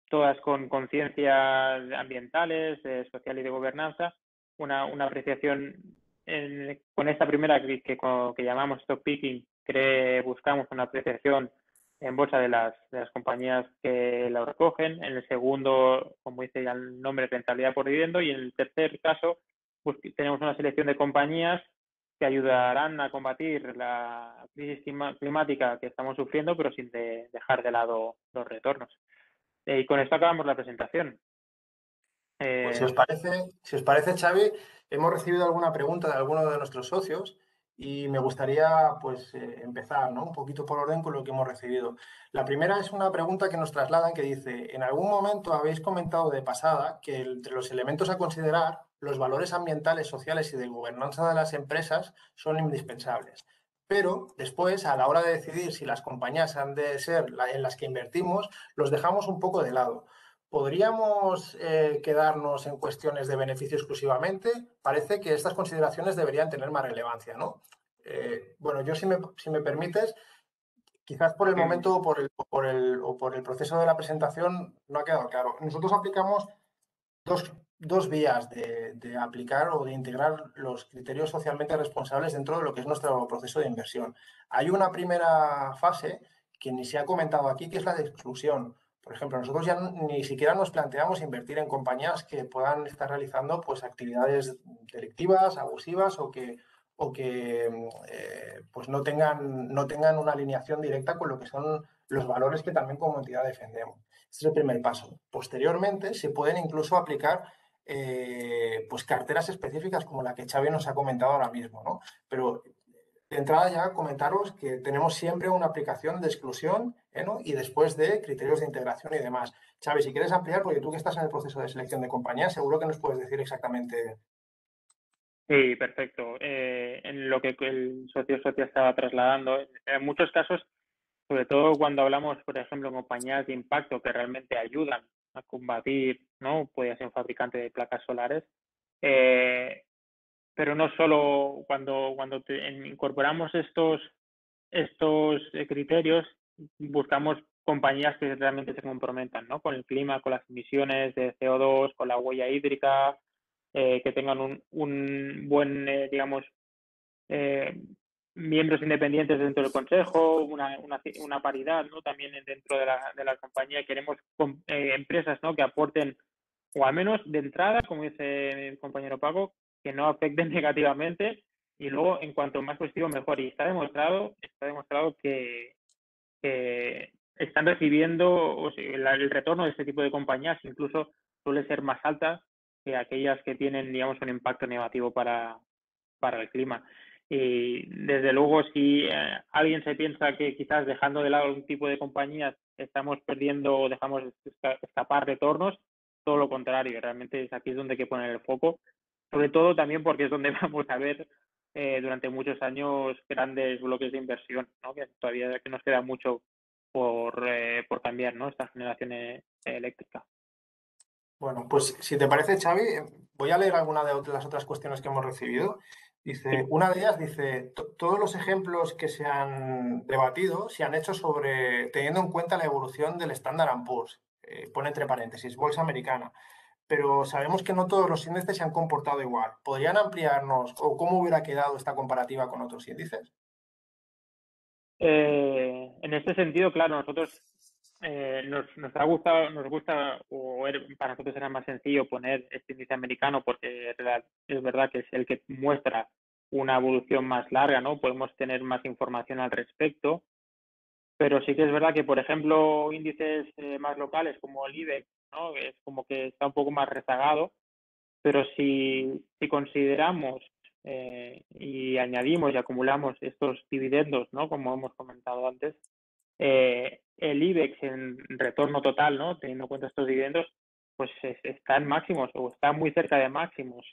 todas con conciencias ambientales, social y de gobernanza. Una apreciación con esta primera que llamamos stock picking, buscamos una apreciación en bolsa de las compañías que la recogen. En el segundo, como dice ya el nombre, rentabilidad por dividendo. Y en el tercer caso, pues, tenemos una selección de compañías que ayudarán a combatir la crisis climática que estamos sufriendo, pero sin dejar de lado los retornos. Y con esto acabamos la presentación. Pues si os parece, Xavi, hemos recibido alguna pregunta de alguno de nuestros socios y me gustaría pues empezar, ¿no?, un poquito por orden con lo que hemos recibido. La primera es una pregunta que nos trasladan que dice, en algún momento habéis comentado de pasada que entre los elementos a considerar, los valores ambientales, sociales y de gobernanza de las empresas son indispensables. Pero después, a la hora de decidir si las compañías han de ser en las que invertimos, los dejamos un poco de lado. ¿Podríamos quedarnos en cuestiones de beneficio exclusivamente? Parece que estas consideraciones deberían tener más relevancia, ¿no? Bueno, yo si me permites, quizás por el momento o por el proceso de la presentación no ha quedado claro. Nosotros aplicamos dos vías de aplicar o de integrar los criterios socialmente responsables dentro de lo que es nuestro proceso de inversión. Hay una primera fase que ni se ha comentado aquí, que es la de exclusión. Por ejemplo, nosotros ya ni siquiera nos planteamos invertir en compañías que puedan estar realizando pues, actividades delictivas, abusivas o que pues no tengan una alineación directa con lo que son los valores que también como entidad defendemos. Este es el primer paso. Posteriormente, se pueden incluso aplicar pues carteras específicas como la que Xavi nos ha comentado ahora mismo, ¿no? Pero de entrada ya comentaros que tenemos siempre una aplicación de exclusión, ¿no?, y después de criterios de integración y demás. Xavi, si quieres ampliar, porque tú que estás en el proceso de selección de compañías, seguro que nos puedes decir exactamente. Sí, perfecto. En lo que el socio estaba trasladando, en muchos casos, sobre todo cuando hablamos, por ejemplo, de compañías de impacto que realmente ayudan a combatir, ¿no? Puede ser un fabricante de placas solares, pero no solo cuando incorporamos estos criterios, buscamos compañías que realmente se comprometan, ¿no?, con el clima, con las emisiones de CO2, con la huella hídrica, que tengan un buen, digamos, eh, miembros independientes dentro del consejo, una paridad, ¿no?, también dentro de la compañía. Queremos empresas, ¿no?, que aporten, o al menos de entrada, como dice mi compañero Paco, que no afecten negativamente, y luego en cuanto más positivo mejor. Y está demostrado que están recibiendo, o sea, el retorno de este tipo de compañías incluso suele ser más alta que aquellas que tienen, digamos, un impacto negativo para el clima. Y desde luego, si alguien se piensa que quizás dejando de lado algún tipo de compañías estamos perdiendo o dejamos escapar retornos, todo lo contrario, realmente aquí es donde hay que poner el foco, sobre todo también porque es donde vamos a ver durante muchos años grandes bloques de inversión, ¿no?, que todavía que nos queda mucho por cambiar, ¿no?, esta generación eléctrica. Bueno, pues si te parece, Xavi, voy a leer alguna de las otras cuestiones que hemos recibido. Dice, Sí. una de ellas dice, todos los ejemplos que se han debatido se han hecho sobre, teniendo en cuenta la evolución del Standard Poor's, pone entre paréntesis, bolsa americana, pero sabemos que no todos los índices se han comportado igual. ¿Podrían ampliarnos o cómo hubiera quedado esta comparativa con otros índices? En este sentido, claro, nosotros nos ha gustado, nos gusta, para nosotros era más sencillo poner este índice americano porque es verdad que es el que muestra una evolución más larga, ¿no? Podemos tener más información al respecto, pero sí que es verdad que, por ejemplo, índices más locales como el IBEX, ¿no? Es como que está un poco más rezagado, pero si consideramos y añadimos y acumulamos estos dividendos, ¿no? Como hemos comentado antes, el IBEX en retorno total, ¿no? Teniendo en cuenta estos dividendos, pues está en máximos o está muy cerca de máximos,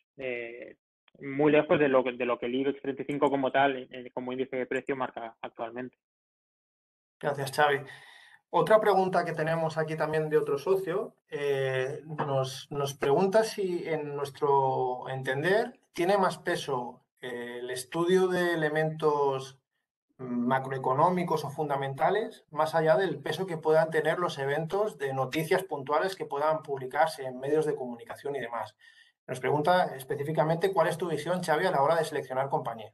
muy lejos de lo que el IBEX 35 como tal, como índice de precio, marca actualmente. Gracias, Xavi. Otra pregunta que tenemos aquí también de otro socio, nos pregunta si en nuestro entender tiene más peso el estudio de elementos macroeconómicos o fundamentales, más allá del peso que puedan tener los eventos de noticias puntuales que puedan publicarse en medios de comunicación y demás. Nos pregunta específicamente cuál es tu visión, Xavi, a la hora de seleccionar compañías.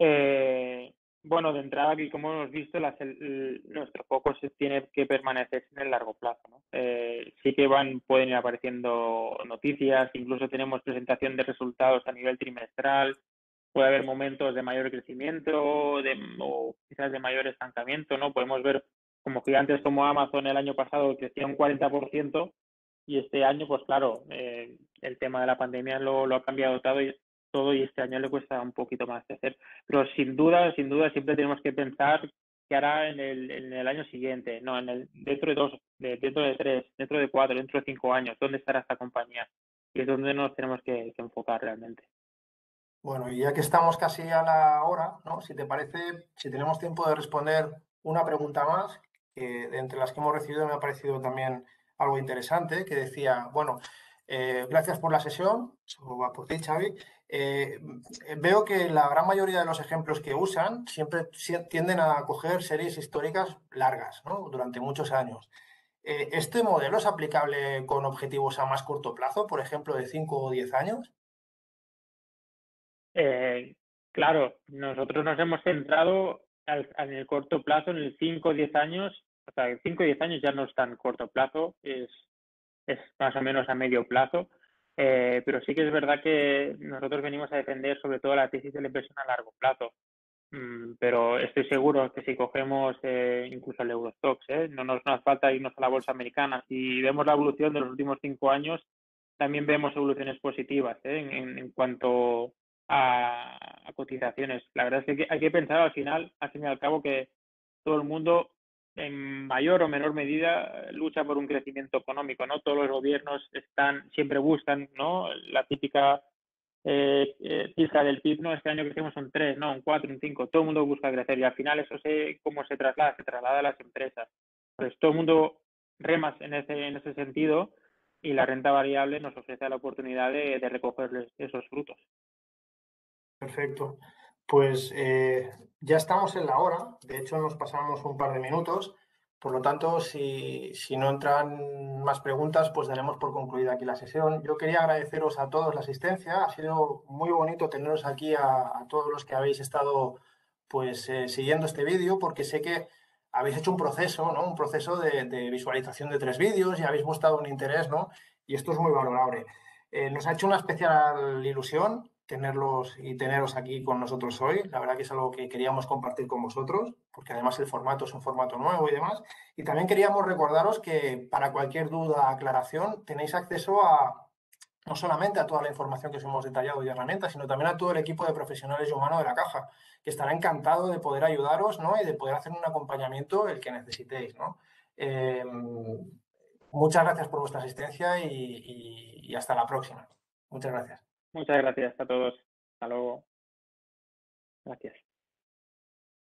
Eh, bueno, de entrada, aquí como hemos visto, nuestro foco se tiene que permanecer en el largo plazo, ¿no? Sí que pueden ir apareciendo noticias, incluso tenemos presentación de resultados a nivel trimestral, puede haber momentos de mayor crecimiento o quizás de mayor estancamiento, ¿no? Podemos ver como gigantes como Amazon el año pasado crecía un 40% y este año, pues claro, el tema de la pandemia lo ha cambiado todo y este año le cuesta un poquito más crecer. Pero sin duda, siempre tenemos que pensar qué hará en el año siguiente, no, dentro de dos, dentro de tres, dentro de cuatro, dentro de 5 años, ¿dónde estará esta compañía? Y es donde nos tenemos que enfocar realmente. Bueno, y ya que estamos casi a la hora, ¿no? Si te parece, si tenemos tiempo de responder una pregunta más, que de entre las que hemos recibido me ha parecido también algo interesante, que decía, bueno, gracias por la sesión, eso va por ti, Xavi. Veo que la gran mayoría de los ejemplos que usan siempre tienden a coger series históricas largas, ¿no? Durante muchos años. ¿Este modelo es aplicable con objetivos a más corto plazo, por ejemplo, de 5 o 10 años? Eh, claro, nosotros nos hemos centrado en el corto plazo, en el 5 o 10 años, o sea, el 5 o 10 años ya no es tan corto plazo, es más o menos a medio plazo, pero sí que es verdad que nosotros venimos a defender sobre todo la tesis de la inversión a largo plazo. Pero estoy seguro que si cogemos incluso el Eurostoxx, no nos hace falta irnos a la bolsa americana. Si vemos la evolución de los últimos 5 años, también vemos evoluciones positivas en cuanto a cotizaciones. La verdad es que hay que pensar al fin y al cabo, que todo el mundo en mayor o menor medida lucha por un crecimiento económico, ¿no? Todos los gobiernos siempre buscan, ¿no? La típica cifra del PIB, no, este año crecemos un 3, no, un 4, un 5, todo el mundo busca crecer y al final eso cómo se traslada a las empresas. Pues todo el mundo rema en ese sentido y la renta variable nos ofrece la oportunidad de recoger esos frutos. Perfecto. Pues ya estamos en la hora, de hecho nos pasamos un par de minutos, por lo tanto, si no entran más preguntas, pues daremos por concluida aquí la sesión. Yo quería agradeceros a todos la asistencia, ha sido muy bonito teneros aquí a todos los que habéis estado pues siguiendo este vídeo, porque sé que habéis hecho un proceso, ¿no? Un proceso de visualización de 3 vídeos y habéis mostrado un interés, ¿no? Y esto es muy valorable. Nos ha hecho una especial ilusión tenerlos y teneros aquí con nosotros hoy. La verdad que es algo que queríamos compartir con vosotros, porque además el formato es un formato nuevo y demás. Y también queríamos recordaros que para cualquier duda, aclaración, tenéis acceso a no solamente a toda la información que os hemos detallado y herramientas, sino también a todo el equipo de profesionales y humanos de la caja, que estará encantado de poder ayudaros, ¿no? Y de poder hacer un acompañamiento el que necesitéis, ¿no? Eh, Muchas gracias por vuestra asistencia y hasta la próxima. Muchas gracias. Muchas gracias a todos. Hasta luego. Gracias.